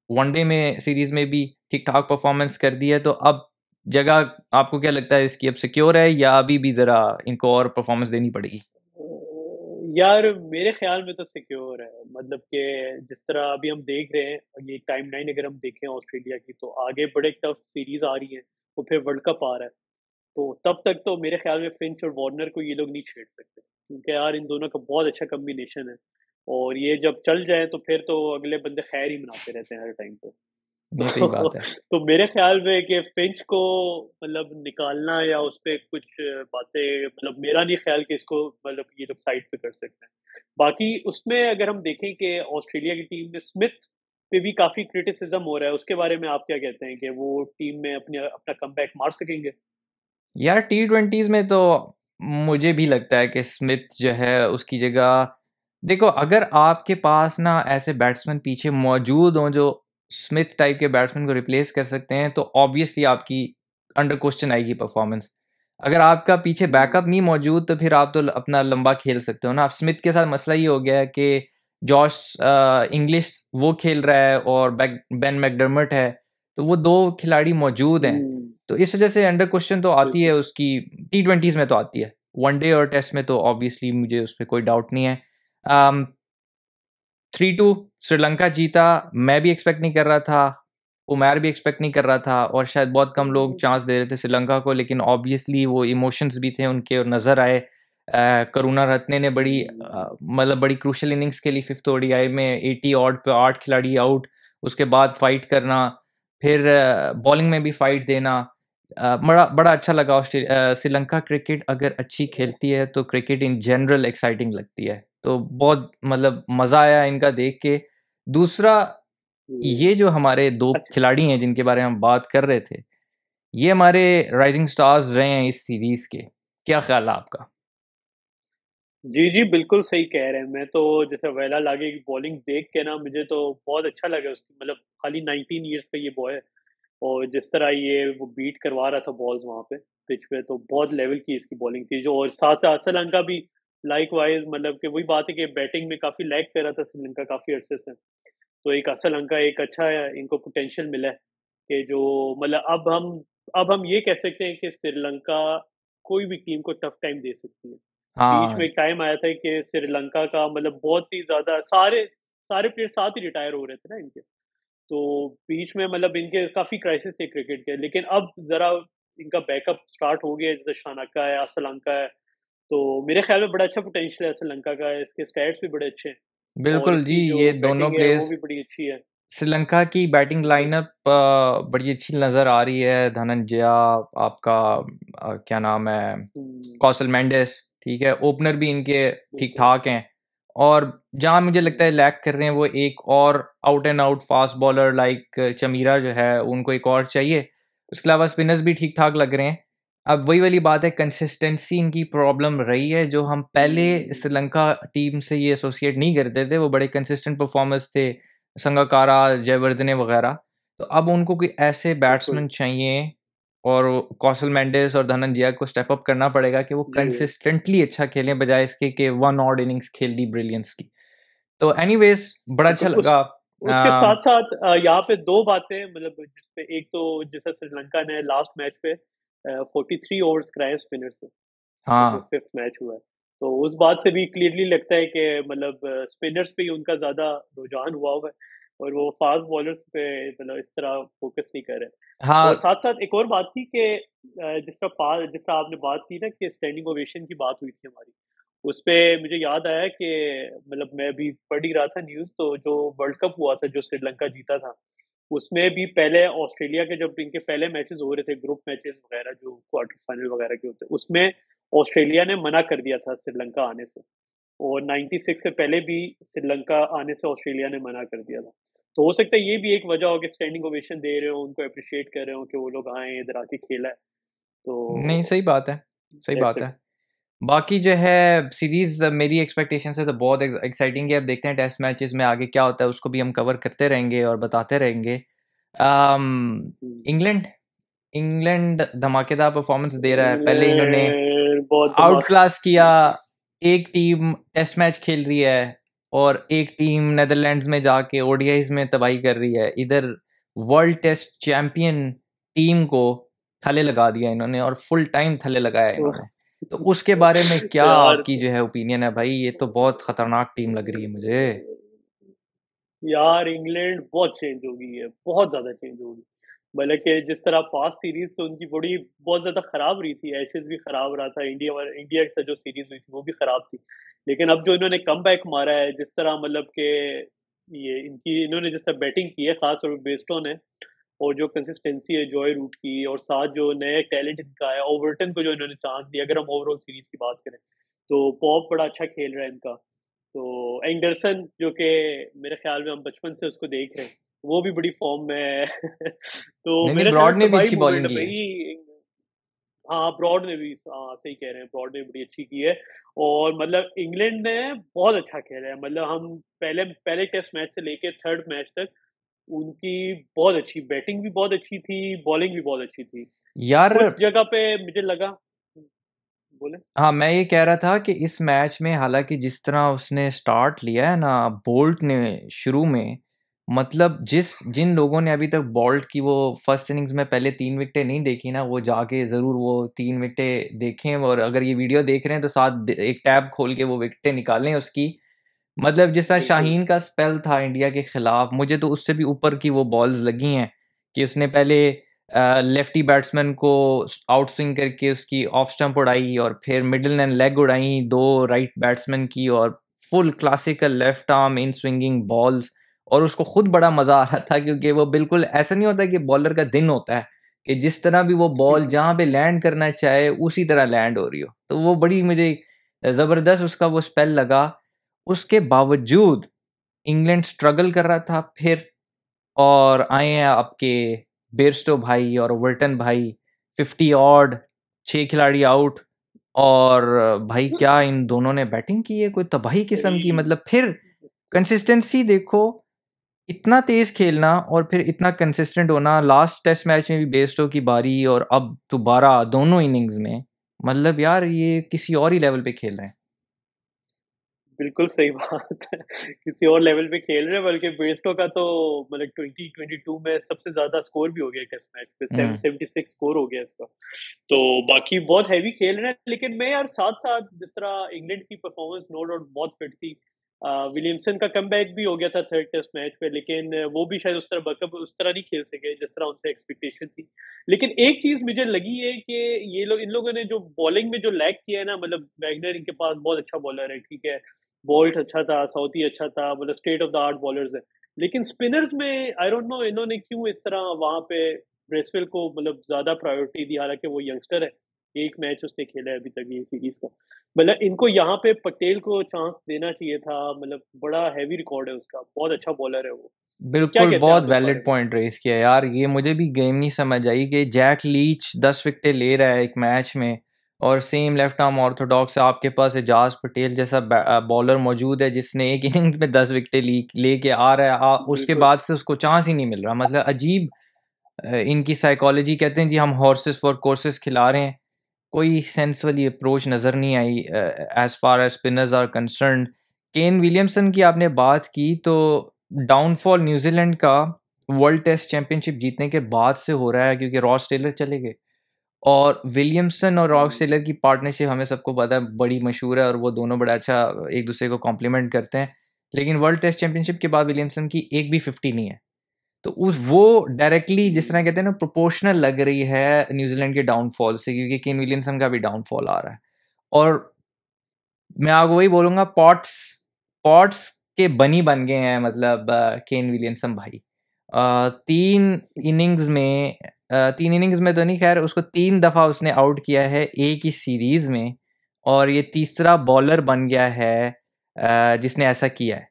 वनडे में सीरीज में भी ठीक ठाक परफॉर्मेंस कर दी है। तो अब जगह आपको क्या लगता है इसकी अब सिक्योर है, या अभी भी ज़रा इनको और परफॉर्मेंस देनी पड़ेगी? यार मेरे ख्याल में तो सिक्योर है, मतलब कि जिस तरह अभी हम देख रहे हैं, ये टाइमलाइन अगर हम देखें ऑस्ट्रेलिया की, तो आगे बड़े टफ सीरीज आ रही है, तो फिर वर्ल्ड कप आ रहा है। तो तब तक तो मेरे ख्याल में फिंच और वार्नर को ये लोग नहीं छेड़ सकते, क्योंकि यार इन दोनों का बहुत अच्छा कॉम्बिनेशन है। और ये जब चल जाए तो फिर तो अगले बंदे खैर ही मनाते रहते हैं हर टाइम पे। ये सही तो बात है। तो मेरे ख्याल में कि फिंच को मतलब निकालना या उस पे कुछ बातें, मतलब मेरा नहीं ख्याल कि इसको मतलब ये लोग साइड पे कर सकते हैं। बाकी उसमें अगर हम देखें कि ऑस्ट्रेलिया की टीम में स्मिथ पे भी काफी क्रिटिसिज्म हो रहा है, उसके बारे में आप क्या कहते हैं कि वो टीम में अपने अपना कमबैक मार सकेंगे? यार T20s में तो मुझे भी लगता है कि स्मिथ जो है उसकी जगह, देखो अगर आपके पास ना ऐसे बैट्समैन पीछे मौजूद हों जो स्मिथ टाइप के बैट्समैन को रिप्लेस कर सकते हैं, तो ऑब्वियसली आपकी अंडर क्वेश्चन आएगी परफॉर्मेंस। अगर आपका पीछे हम्म। बैकअप नहीं मौजूद, तो फिर आप तो अपना लंबा खेल सकते हो ना। अब स्मिथ के साथ मसला ये हो गया है कि जॉश इंग्लिश वो खेल रहा है और बेन मैकडर्मट है, तो वो दो खिलाड़ी मौजूद हैं। हम्म। तो इस वजह से अंडर क्वेश्चन तो आती है बिल्कुल। उसकी। T20s में तो आती है, वनडे और टेस्ट में तो ऑब्वियसली मुझे उस पर कोई डाउट नहीं है। 3-2 श्रीलंका जीता, मैं भी एक्सपेक्ट नहीं कर रहा था, उमैर भी एक्सपेक्ट नहीं कर रहा था, और शायद बहुत कम लोग चांस दे रहे थे श्रीलंका को, लेकिन ऑब्वियसली वो इमोशंस भी थे उनके और नज़र आए। करुणा रत्ने ने बड़ी मतलब बड़ी क्रूशल इनिंग्स खेली फिफ्थ ओडीआई में, 80 ऑड पे 8 खिलाड़ी आउट, उसके बाद फाइट करना, फिर बॉलिंग में भी फाइट देना। बड़ा बड़ा अच्छा लगा। श्रीलंका क्रिकेट अगर अच्छी खेलती है तो क्रिकेट इन जनरल एक्साइटिंग लगती है, तो बहुत मतलब मज़ा आया इनका देख के। दूसरा, हम्म। ये जो हमारे दो अच्छा। खिलाड़ी हैं जिनके बारे में हम बात कर रहे थे, ये हमारे राइजिंग स्टार्स रहे हैं इस सीरीज के। क्या ख्याल है आपका? जी, जी, बिल्कुल सही कह रहे हैं। मैं तो जैसे वेला लागे की बॉलिंग देख के ना मुझे तो बहुत अच्छा लगा उसकी, मतलब खाली 19 इयर्स का ये बॉय है, और जिस तरह ये वो बीट करवा रहा था बॉल्स वहाँ पे पिच पे, तो बहुत लेवल की इसकी बॉलिंग थी जो। और साथ-साथ श्रीलंका भी लाइकवाइज़, मतलब कि वही बात है कि बैटिंग में काफ़ी लैग कर रहा था श्रीलंका काफ़ी अरसे से। तो एक श्रीलंका एक अच्छा इनको पोटेंशियल मिला है कि जो मतलब अब हम ये कह सकते हैं कि श्रीलंका कोई भी टीम को टफ टाइम दे सकती है। बीच में हाँ, एक टाइम आया था कि श्रीलंका का मतलब बहुत ही ज़्यादा सारे सारे प्लेयर साथ ही रिटायर हो रहे थे ना इनके। तो बीच में मतलब इनके काफ़ी क्राइसिस थे क्रिकेट के, लेकिन अब ज़रा इनका बैकअप स्टार्ट हो गया है, जैसे शानाका है, श्रीलंका है। तो मेरे ख्याल में बड़ा अच्छा पोटेंशियल है श्रीलंका का, इसके स्टैट्स भी बड़े अच्छे हैं, और बिल्कुल जी, इसकी जो ये दोनों बैटिंग है वो प्लेयर्स, भी बड़ी अच्छी है। श्रीलंका की बैटिंग तो लाइनअप बड़ी अच्छी नज़र आ रही है। धनंजया, आपका क्या नाम है, हुँ, कौशल मेंडिस, ठीक है, ओपनर भी इनके ठीक बिल्कुल। ठाक हैं। और जहाँ मुझे लगता है हुँ, लैक कर रहे हैं वो एक और out and out fast bowler like Chameera जो है, उनको एक और चाहिए। उसके अलावा स्पिनर्स भी ठीक ठाक लग रहे हैं। अब वही वाली बात है, कंसिस्टेंसी इनकी प्रॉब्लम रही है, जो हम पहले हुँ, श्रीलंका टीम से ये एसोसिएट नहीं करते थे, वो बड़े कंसिस्टेंट परफॉर्मर्स थे, संगाकारा, जयवर्धने वगैरह। तो अब उनको कोई ऐसे बिल्कुल। बैट्समैन चाहिए, और कौशल मेंडिस और धनंजय को स्टेप अप करना पड़ेगा कि वो जी। कंसिस्टेंटली अच्छा खेलें, बजाय इसके कि वन ऑड इनिंग्स खेल दी ब्रिलियंस की। तो एनीवेज बड़ा अच्छा बिल्कुल, लगा। उसके अम, साथ-साथ यहाँ पे 2 बातें, मतलब जिसपे एक तो जैसे श्रीलंका ने लास्ट मैच पे 43 ओवर्स कराए स्पिनर से, जो हाँ, 5th मैच हुआ है। तो उस बात से भी क्लियरली लगता है कि मतलब स्पिनर्स पे ही उनका ज़्यादा रुझान हुआ हुआ है, और वो फास्ट बॉलर्स पे मतलब इस तरह फ़ोकस नहीं कर रहे। और हाँ, साथ-साथ एक और बात थी कि जिस तरह आपने बात की ना कि स्टैंडिंग ओवेशन की बात हुई थी हमारी, उसपे मुझे याद आया कि मतलब मैं अभी पढ़ ही रहा था न्यूज़, तो जो वर्ल्ड कप हुआ था, जो श्रीलंका जीता था, उसमें भी पहले ऑस्ट्रेलिया के जब इनके पहले मैचेज़ हो रहे थे, ग्रुप मैचेज़ वगैरह जो क्वार्टर फाइनल वगैरह के होते हैं, उसमें ऑस्ट्रेलिया ने मना कर दिया था श्रीलंका आने से, और 96 से पहले भी श्रीलंका आने से ऑस्ट्रेलिया ने मना कर दिया था। तो हो सकता है ये भी एक वजह हो कि स्टैंडिंग ओवेशन दे रहे हो, उनको एप्रिशिएट कर रहे हो कि वो लोग आए, इधर आके खेला है। नहीं, तो सही बात है, सही दैट्स बात इट। है। बाकी जो है सीरीज़ मेरी एक्सपेक्टेशन से तो बहुत एक्साइटिंग है। अब देखते हैं टेस्ट मैचेस में आगे क्या होता है, उसको भी हम कवर करते रहेंगे और बताते रहेंगे। इंग्लैंड इंग्लैंड धमाकेदार परफॉर्मेंस दे रहा है। पहले इन्होंने बहुत आउट धमाका। क्लास किया, एक टीम टेस्ट मैच खेल रही है और एक टीम नेदरलैंड्स में जाके ओडीआईज में तबाही कर रही है। इधर वर्ल्ड टेस्ट चैंपियन टीम को थल्ले लगा दिया इन्होंने और फुल टाइम थल्ले लगाया इन्होंने। तो उसके बारे में क्या यार आपकी जो है ओपिनियन है भाई? ये तो बहुत खतरनाक टीम लग रही है मुझे। यार इंग्लैंड बहुत चेंज हो गई है, बहुत ज़्यादा चेंज हो गई। मतलब कि जिस तरह पास्ट सीरीज़ तो उनकी बड़ी बहुत ज़्यादा ख़राब रही थी, एशेज़ भी ख़राब रहा था, इंडिया के साथ जो सीरीज़ हुई थी वो भी ख़राब थी। लेकिन अब जो इन्होंने कमबैक मारा है, जिस तरह मतलब कि ये इनकी इन्होंने जिस तरह बैटिंग की है, ख़ास तौर पे बेस्टो ने, और जो कंसिस्टेंसी है जॉय रूट की, और साथ जो नए टैलेंट इनका है, ओवर्टन को जो इन्होंने चांस दिया, अगर हम ओवरऑल सीरीज़ की बात करें, तो पॉप बड़ा अच्छा खेल रहा है इनका। तो एंडरसन जो कि मेरे ख़्याल में हम बचपन से उसको देख रहे हैं, वो भी बड़ी फ़ॉर्म में है। तो नहीं नहीं, मेरे ख़्याल में ब्रॉड ने भी तबाही अच्छी मूवमेंट बॉलिंग है की है। भई। हाँ, ब्रॉड ने भी, हाँ, सही कह रहे हैं, ब्रॉड ने बड़ी अच्छी की है। और मतलब इंग्लैंड ने बहुत अच्छा खेला है, मतलब हम पहले पहले टेस्ट मैच से लेके 3rd मैच तक उनकी बहुत अच्छी बैटिंग भी बहुत अच्छी थी, बॉलिंग भी बहुत अच्छी थी। यार, कुछ जगह पे मुझे लगा। बोलें? हाँ, मैं ये कह रहा था कि इस मैच में हालाँकि जिस तरह उसने स्टार्ट लिया है ना, बोल्ट ने शुरू में, मतलब जिन लोगों ने अभी तक बोल्ट की वो फर्स्ट इनिंग्स में पहले 3 विकेटें नहीं देखी ना, वो जाके ज़रूर वो 3 विकेटें देखें और अगर ये वीडियो देख रहे हैं तो साथ एक टैब खोल के वो विकेटें निकालें उसकी। मतलब जिस तरह बिल्कुल। शाहीन का स्पेल था इंडिया के खिलाफ, मुझे तो उससे भी ऊपर की वो बॉल्स लगी हैं कि उसने पहले लेफ्टी बैट्समैन को आउट स्विंग करके उसकी ऑफ स्टंप उड़ाई और फिर मिडल एंड लेग उड़ाई दो राइट बैट्समैन की और फुल क्लासिकल लेफ्ट आर्म इन स्विंगिंग बॉल्स। और उसको खुद बड़ा मजा आ रहा था क्योंकि वो बिल्कुल ऐसा नहीं होता कि बॉलर का दिन होता है कि जिस तरह भी वो बॉल जहां पे लैंड करना चाहे उसी तरह लैंड हो रही हो। तो वो बड़ी मुझे जबरदस्त उसका वो स्पेल लगा। उसके बावजूद इंग्लैंड स्ट्रगल कर रहा था फिर, और आए हैं आपके बेयरस्टो भाई और ओवर्टन भाई, 50 ऑड, 6 खिलाड़ी आउट। और भाई क्या इन दोनों ने बैटिंग की है, कोई तबाही किस्म की। वही। मतलब फिर कंसिस्टेंसी देखो, इतना तेज खेलना और फिर इतना कंसिस्टेंट होना। लास्ट टेस्ट मैच में भी बेयरस्टो की बारी और अब दोबारा दोनों इनिंग्स में, मतलब यार ये किसी और ही लेवल पे खेल रहे हैं। बिल्कुल सही बात है। किसी और लेवल पे खेल रहे हैं, बल्कि बेस्टो का तो मतलब 2022 में सबसे ज़्यादा स्कोर भी हो गया टेस्ट मैच पे, हम्म 776 स्कोर हो गया इसका। तो बाकी बहुत हैवी खेल रहे हैं, लेकिन मैं यार साथ-साथ जिस तरह इंग्लैंड की परफॉर्मेंस नो डाउट बहुत फिट थी। विलियमसन का कमबैक भी हो गया था 3rd टेस्ट मैच पे, लेकिन वो भी शायद उस तरह बकअप उस तरह नहीं खेल सके जिस तरह उनसे एक्सपेक्टेशन थी। लेकिन एक चीज़ मुझे लगी है कि ये लोग इन लोगों ने जो बॉलिंग में जो लैग किया है ना, मतलब वैगनर इनके पास बहुत अच्छा बॉलर है, ठीक है। बोल्ट अच्छा था, साउथी अच्छा था, मतलब state of the art bowlers हैं। लेकिन स्पिनर्स में आई डोंट नो इन्होंने क्यों इस तरह वहाँ पे ब्रेसवेल को मतलब ज़्यादा प्रायोरिटी दी, हालाँकि वो यंगस्टर है। एक मैच उसने खेला है अभी तक ये सीरीज़ का। मतलब इनको यहाँ पे पटेल को चांस देना चाहिए था, मतलब बड़ा हेवी रिकॉर्ड है उसका, बहुत अच्छा बॉलर है वो। तो क्या बिल्कुल, कहते हैं बहुत आप इस बारे वैलिड में? पॉइंट रेज़ किया यार। ये मुझे भी गेम नहीं समझ आई कि जैक लीच 10 विकेटें ले रहा है एक मैच में और सेम लेफ्ट आर्म ऑर्थोडॉक्स आपके पास एजाज पटेल जैसा बॉलर मौजूद है जिसने एक इनिंग्स में 10 विकेटें ली लेके आ रहा है। उसके बिल्कुल। बाद से उसको चांस ही नहीं मिल रहा। मतलब अजीब इनकी साइकोलॉजी। कहते हैं जी हम हॉर्सेस फॉर कोर्सेस खिला रहे हैं। कोई सेंस वाली अप्रोच नज़र नहीं आई as far as spinners are concerned. Kane Williamson की आपने बात की तो डाउनफॉल न्यूज़ीलैंड का वर्ल्ड टेस्ट चैंपियनशिप जीतने के बाद से हो रहा है क्योंकि रॉस टेलर चले गए। और विलियमसन और रॉस हुँ, टेलर की पार्टनरशिप हमें सबको पता है बड़ी मशहूर है और वो दोनों बड़ा अच्छा एक दूसरे को कॉम्प्लीमेंट करते हैं। लेकिन वर्ल्ड टेस्ट चैंपियनशिप के बाद विलियमसन की एक भी 50 नहीं है। तो उस वो डायरेक्टली जिस तरह हुँ। कहते हैं ना प्रोपोर्शनल लग रही है न्यूजीलैंड के डाउनफॉल से क्योंकि केन विलियमसन का भी डाउनफॉल आ रहा है। और मैं आपको वही बोलूँगा, पॉट्स पॉट्स के बनी बन गए हैं मतलब केन विलियमसन भाई। 3 इनिंग्स में 3 इनिंग्स में तो नहीं, ख़ैर उसको 3 दफ़ा उसने आउट किया है एक ही सीरीज़ में और ये तीसरा बॉलर बन गया है जिसने ऐसा किया है।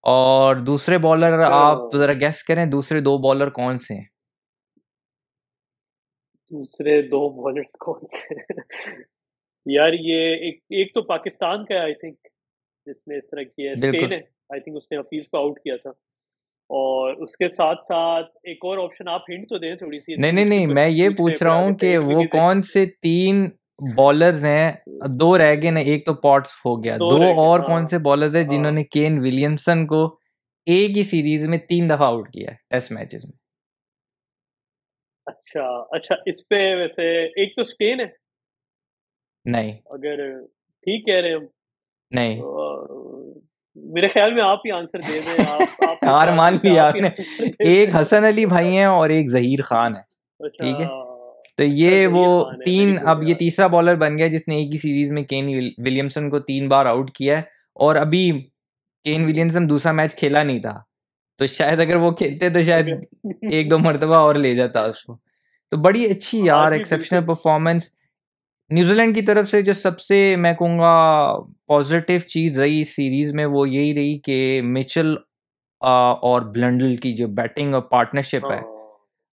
और दूसरे बॉलर अच्छा। आप ज़रा गेस करें दूसरे 2 बॉलर कौन से हैं? दूसरे दो बॉलर्स कौन से? यार ये एक एक तो पाकिस्तान का है आई थिंक, जिसने इस तरह किया है, स्पेन बिल्कुल। है। आई थिंक उसने हफीज को आउट किया था। और उसके साथ साथ एक और ऑप्शन, आप हिंट तो दें थोड़ी सी, नहीं इतनी नहीं मुश्किल नहीं, मैं क्वेश्चन ये पूछ रहे हैं पूछ फिर रहा आगे हूँ कि सेकंड भी वो नहीं कौन देंगे। से तीन बॉलर्स हैं, दो रह गए ना, एक तो पॉट्स हो गया, दो दो रह गए, और कौन हाँ। से बॉलर्स हैं हाँ। जिन्होंने केन विलियमसन को एक ही सीरीज में 3 दफा आउट किया है टेस्ट मैचेस में? अच्छा अच्छा, इस पे वैसे एक तो स्पेन है, नहीं अगर ठीक कह रहे हैं हम। नहीं। मेरे ख्याल में आप ही आंसर दे दें, आपके हार सवाल मान पे लिया आप ही आपने। आंसर दे एक हसन अली दें। भाई हैं और एक जहीर खान है। अच्छा। ठीक है, तो अच्छा, ये वो ज़हीर खान है, वेरी तीन, गुड अब ये यार। तीसरा बॉलर बन गया जिसने एक ही सीरीज में केन विलियमसन को 3 बार आउट किया है। और अभी केन हुँ, विलियमसन दूसरा मैच खेला नहीं था, तो शायद अगर वो खेलते तो ओके। शायद एक दो मरतबा और ले जाता उसको। तो बड़ी अच्छी हाँ यार जी, एक्सेप्शनल बिल्कुल। परफॉर्मेंस न्यूजीलैंड की तरफ से। जो सबसे मैं कहूँगा पॉजिटिव चीज़ रही इस सीरीज में वो यही रही कि मिचेल और ब्लंडल की जो बैटिंग और पार्टनरशिप है, हाँ।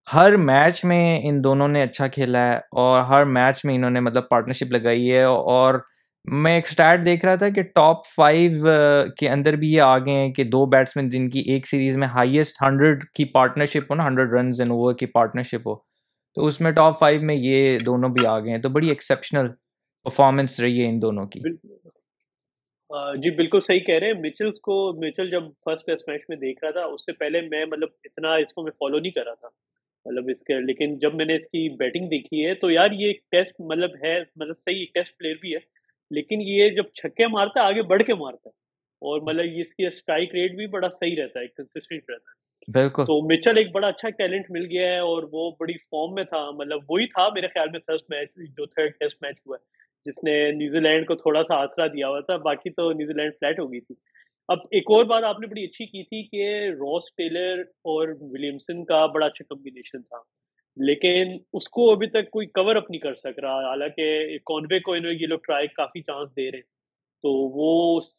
हर मैच में इन दोनों ने अच्छा खेला है और हर मैच में इन्होंने मतलब पार्टनरशिप लगाई है। और मैं एक स्टैट देख रहा था कि टॉप 5 के अंदर भी ये आ गए हैं कि दो बैट्समैन जिनकी एक सीरीज में हाईएस्ट 100 की पार्टनरशिप हो ना, 100 रन एंड ओवर की पार्टनरशिप हो, तो उसमें टॉप 5 में ये दोनों भी आ गए हैं। तो बड़ी एक्सेप्शनल परफॉर्मेंस रही है इन दोनों की। बिल जी, बिल्कुल सही कह रहे हैं। मिचेल जब फर्स्ट टेस्ट मैच में देख रहा था, उससे पहले मैं मतलब इतना इसको मैं फ़ॉलो नहीं कर रहा था। मतलब इसके, लेकिन जब मैंने इसकी बैटिंग देखी है, तो यार ये एक टेस्ट मतलब है, मतलब सही टेस्ट प्लेयर भी है। लेकिन ये जब छक्के मारता है, आगे बढ़ के मारता है। और मतलब ये इसकी स्ट्राइक रेट भी बड़ा सही रहता है, कंसिस्टेंट रहता है। बिल्कुल। तो मिचेल एक बड़ा अच्छा टैलेंट मिल गया है और वो बड़ी फॉर्म में था, मतलब वही था मेरे ख्याल में फर्स्ट मैच जो थर्ड टेस्ट मैच हुआ है, जिसने न्यूजीलैंड को थोड़ा-सा आसरा दिया हुआ था, बाकी तो न्यूजीलैंड फ्लैट हो गई थी। अब एक और बात आपने बड़ी अच्छी की थी कि रॉस टेलर और विलियमसन का बड़ा अच्छा कॉम्बिनेशन था, लेकिन उसको अभी तक कोई कवर अप नहीं कर सक रहा, हालाँकि कॉनवे को इन्होंने ये लोग ट्राई काफ़ी चांस दे रहे हैं, तो वो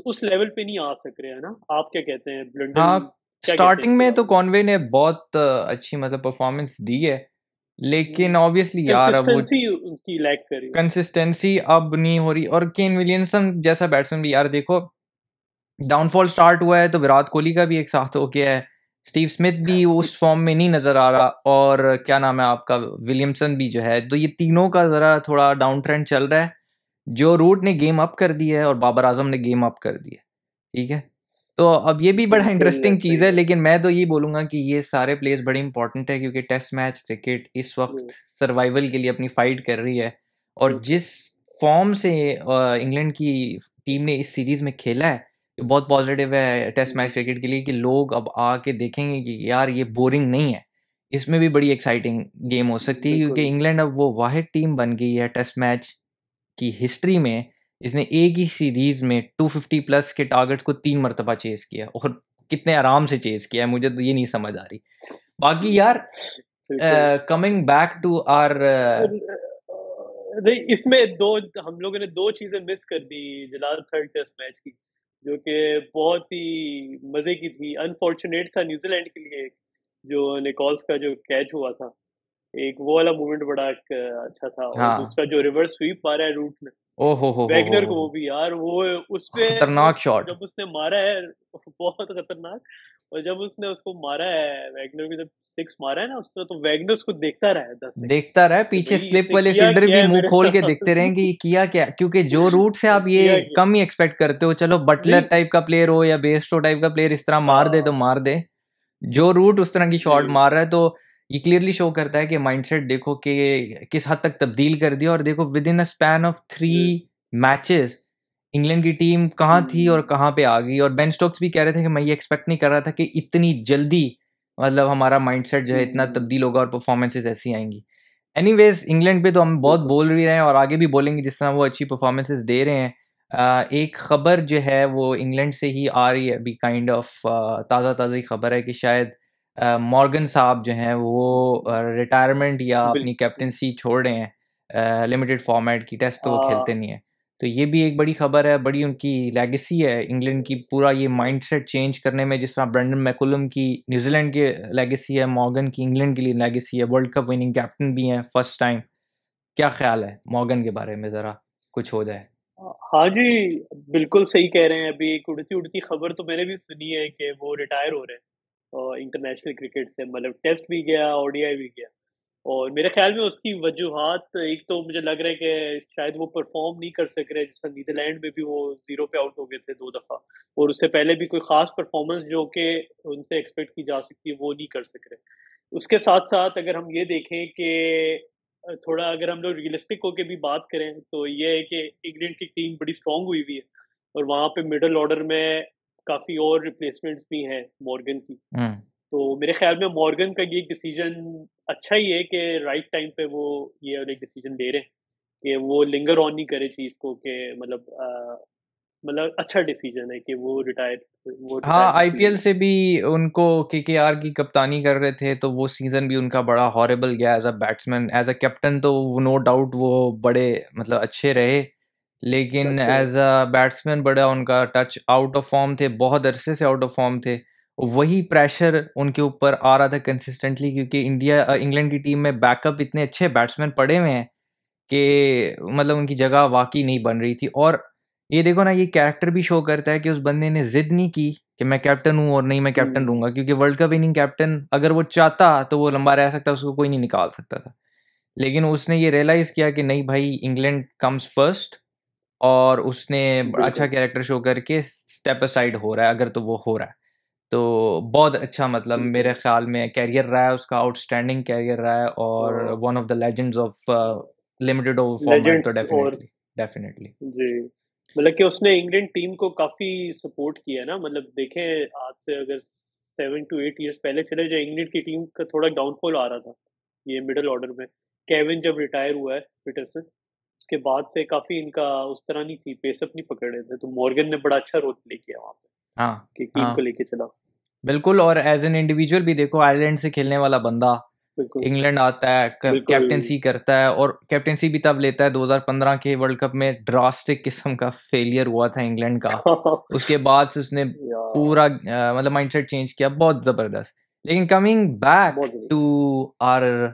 उस लेवल पे नहीं आ सक रहे, है ना? आप क्या कहते हैं? ब्लंडल हाँ, क्या कहते हैं स्टार्टिंग इनके में तो बारे में? कॉनवे ने बहुत अच्छी मतलब परफॉर्मेंस दी है, हुँ, लेकिन ऑब्वियसली यार अब वो कंसिस्टेंसी उनकी लैक कर रही है। कंसिस्टेंसी अब नहीं हो रही। और केन विलियमसन जैसा बैट्समैन भी यार देखो, डाउनफॉल स्टार्ट हुआ है तो विराट कोहली का भी एक साथ हो गया है, स्टीव स्मिथ भी उस फॉर्म में नहीं नज़र आ रहा, और क्या नाम है आपका, विलियमसन भी जो है, तो ये तीनों का ज़रा थोड़ा डाउन ट्रेंड चल रहा है। जो रूट ने गेम अप कर दी है और बाबर आजम ने गेम अप कर दिया। ठीक है, तो अब ये भी बड़ा बिल्कुल इंटरेस्टिंग चीज़ सही है, है। लेकिन मैं तो ये बोलूँगा कि ये सारे प्लेयर्स बड़े इंपॉर्टेंट है क्योंकि टेस्ट मैच क्रिकेट इस हुँ, वक्त सर्वाइवल के लिए अपनी फाइट कर रही है। और बिल्कुल। जिस फॉर्म से इंग्लैंड की टीम ने इस सीरीज में खेला है, ये बहुत पॉजिटिव है टेस्ट मैच हुँ, क्रिकेट के लिए कि लोग अब आके देखेंगे कि यार ये बोरिंग नहीं है, इसमें भी बड़ी एक्साइटिंग गेम हो सकती है, क्योंकि बिल्कुल। इंग्लैंड अब वो वाहिद टीम बन गई है टेस्ट मैच की हिस्ट्री में, इसने एक ही सीरीज में 250 प्लस के टारगेट को 3 मरतबा चेज किया, और कितने आराम से चेज किया है मुझे तो ये नहीं समझ आ रही। बाकी यार, बिल्कुल। कमिंग बैक टू आर, नहीं, इसमें 2 हम लोगों ने 2 चीज़ें मिस कर दी जलाल थर्ड टेस्ट मैच की, जो कि बहुत ही मज़े की थी। अनफॉर्चुनेट था न्यूज़ीलैंड के लिए, जो निकोल्स का जो कैच हुआ था। एक वो वाला मोमेंट बड़ा एक अच्छा था, और हाँ, दूसरा जो रिवर्स स्वीप मारा है रूट ने, ओ वैगनर को, हो, वो भी यार, वो उसपे मतलब खतरनाक शॉट। जब उसने मारा है बहुत खतरनाक। और जब उसने उसको मारा है वैगनर को, जब 6 मारा है ना उसने, तो वैगनर उसको देखता रहा है 10 सेकंड देखता रहा, कि पीछे भाई स्लिप इसने वाले किया फील्डर क्या भी है मुंह मेरे खोल के साथ। देखते रहे कि ये किया क्या, क्योंकि जो रूट से आप ये किया क्या? कम ही एक्सपेक्ट करते हो, चलो बटलर नहीं। टाइप का प्लेयर हो या बेस्टो टाइप का प्लेयर इस तरह मार दे तो हाँ। मार दे, जो रूट उस तरह की जी। शॉट मार रहा है, तो ये क्लियरली शो करता है कि माइंडसेट देखो कि किस हद तक तब्दील कर दिया। और देखो with in a span of three G. Matches England की टीम कहाँ थी और हुँ, कहाँ पे आ गई। और बेन स्टोक्स भी कह रहे थे कि मैं ये एक्सपेक्ट नहीं कर रहा था कि इतनी जल्दी मतलब हमारा माइंडसेट जो है इतना हुँ, तब्दील होगा और परफॉर्मेंसेस ऐसी आएंगी। एनीवेज, इंग्लैंड पे तो हम बहुत बिल्कुल। बोल भी रहे हैं और आगे भी बोलेंगे जिस तरह वो अच्छी परफॉर्मेंसेस दे रहे हैं। एक खबर जो है वो इंग्लैंड से ही आ रही है अभी, काइंड ऑफ ताज़ा ताज़ा खबर है कि शायद मॉर्गन साहब जो हैं वो रिटायरमेंट या अपनी बिल्कुल। कैप्टनसी छोड़ रहे हैं, लिमिटेड फॉर्मेट की टेस्ट तो वो खेलते हाँ, नहीं है। तो ये भी एक बड़ी खबर है, बड़ी उनकी लेगेसी है इंग्लैंड की, पूरा ये माइंडसेट चेंज करने में, जिस तरह ब्रेंडन मैकुलम की न्यूजीलैंड की लेगेसी है, मॉर्गन की इंग्लैंड के लिए लेगेसी है, वर्ल्ड कप विनिंग कैप्टन भी हैं फर्स्ट टाइम। क्या ख्याल है मॉर्गन के बारे में, जरा कुछ हो जाए? हाँ जी, बिल्कुल सही कह रहे हैं। अभी एक उड़ती-उड़ती खबर तो मैंने भी सुनी है कि वो रिटायर हो रहे हैं इंटरनेशनल क्रिकेट से, मतलब टेस्ट भी गया, ओडीआई भी गया। और मेरे ख़्याल में उसकी वजूहात, एक तो मुझे लग रहा है कि शायद वो परफ़ॉर्म नहीं कर सक रहे, जैसा नीदरलैंड में भी वो 0 पे आउट हो गए थे 2 दफ़ा, और उससे पहले भी कोई ख़ास परफ़ॉर्मेंस जो कि उनसे एक्सपेक्ट की जा सकती है, वो नहीं कर सक रहे। उसके साथ-साथ अगर हम ये देखें कि थोड़ा अगर हम लोग रियलिस्टिक होके भी बात करें, तो ये है कि इंग्लैंड की टीम बड़ी स्ट्रॉन्ग हुई हुई है, और वहाँ पे मिडल ऑर्डर में काफ़ी और रिप्लेसमेंट्स भी हैं मॉर्गन की। हुँ। तो मेरे ख़्याल में मॉर्गन का ये डिसीज़न अच्छा ही है कि राइट टाइम पे वो ये वाले डिसीज़न ले रहे हैं, कि वो लिंगर ऑन नहीं करे चीज़ को, कि मतलब अच्छा डिसीज़न है कि वो हाँ, रिटायरमेंट ले आईपीएल लें। से भी उनको केकेआर की कप्तानी कर रहे थे, तो वो सीज़न भी उनका बड़ा हॉरिबल गया as a batsman. As a captain तो नो डाउट वो बड़े मतलब अच्छे रहे, लेकिन अच्छे रहे। एज़ अ बैट्समैन बड़ा उनका टच आउट ऑफ फॉर्म थे, बहुत अरसे से आउट ऑफ फॉर्म थे। वही प्रेशर उनके ऊपर आ रहा था कंसिस्टेंटली, क्योंकि इंग्लैंड की टीम में बैकअप इतने अच्छे बैट्समैन पड़े हुए हैं कि मतलब उनकी जगह वाक़ई नहीं बन रही थी। और ये देखो ना, ये कैरेक्टर भी शो करता है कि उस बंदे ने ज़िद नहीं की कि मैं कैप्टन हूँ और नहीं मैं कैप्टन हुँ, रहूँगा, क्योंकि वर्ल्ड कप विनिंग कैप्टन अगर वो चाहता तो वो लंबा रह सकता, उसको कोई नहीं निकाल सकता था। लेकिन उसने ये रियलाइज़ किया कि नहीं भाई, इंग्लैंड कम्स फर्स्ट, और उसने अच्छा बिल्कुल। कैरेक्टर शो करके स्टेप असाइड हो रहा है, अगर तो वो हो रहा है। तो बहुत अच्छा मतलब मेरे बिल्कुल, ख़्याल में करियर रहा है उसका, आउटस्टैंडिंग करियर रहा है, और हाँ, one of the legends of limited over format, तो लेजेंड्स। और डेफ़िनेटली, डेफ़िनेटली। जी, मतलब कि उसने इंग्लैंड टीम को काफ़ी सपोर्ट किया है ना, मतलब देखें आज से अगर 7 टू 8 इयर्स पहले चले जाएँ, इंग्लैंड की टीम का थोड़ा डाउनफॉल आ रहा था, ये मिडल ऑर्डर में। केविन जब रिटायर हुआ है पीटरसन, उसके बाद से काफ़ी इनका उस तरह नहीं थी, पेस अप नहीं पकड़ रहे थे, तो मॉर्गन ने बड़ा अच्छा रोल प्ले किया वहाँ पे, हाँ, कि टीम को हाँ, लेके चला। बिल्कुल। और एज़ एन इंडिविजुअल भी देखो, आयरलैंड से खेलने वाला बंदा बिल्कुल, इंग्लैंड आता है, बिल्कुल। कैप्टेंसी करता है, और कैप्टेंसी भी तब लेता है 2015 के वर्ल्ड कप में ड्रास्टिक किस्म का फेलियर हुआ था इंग्लैंड का। उसके बाद से उसने यार, पूरा मतलब माइंडसेट चेंज किया, बहुत ज़बरदस्त। लेकिन कमिंग बैक बहुत ज़रूरी। टू आवर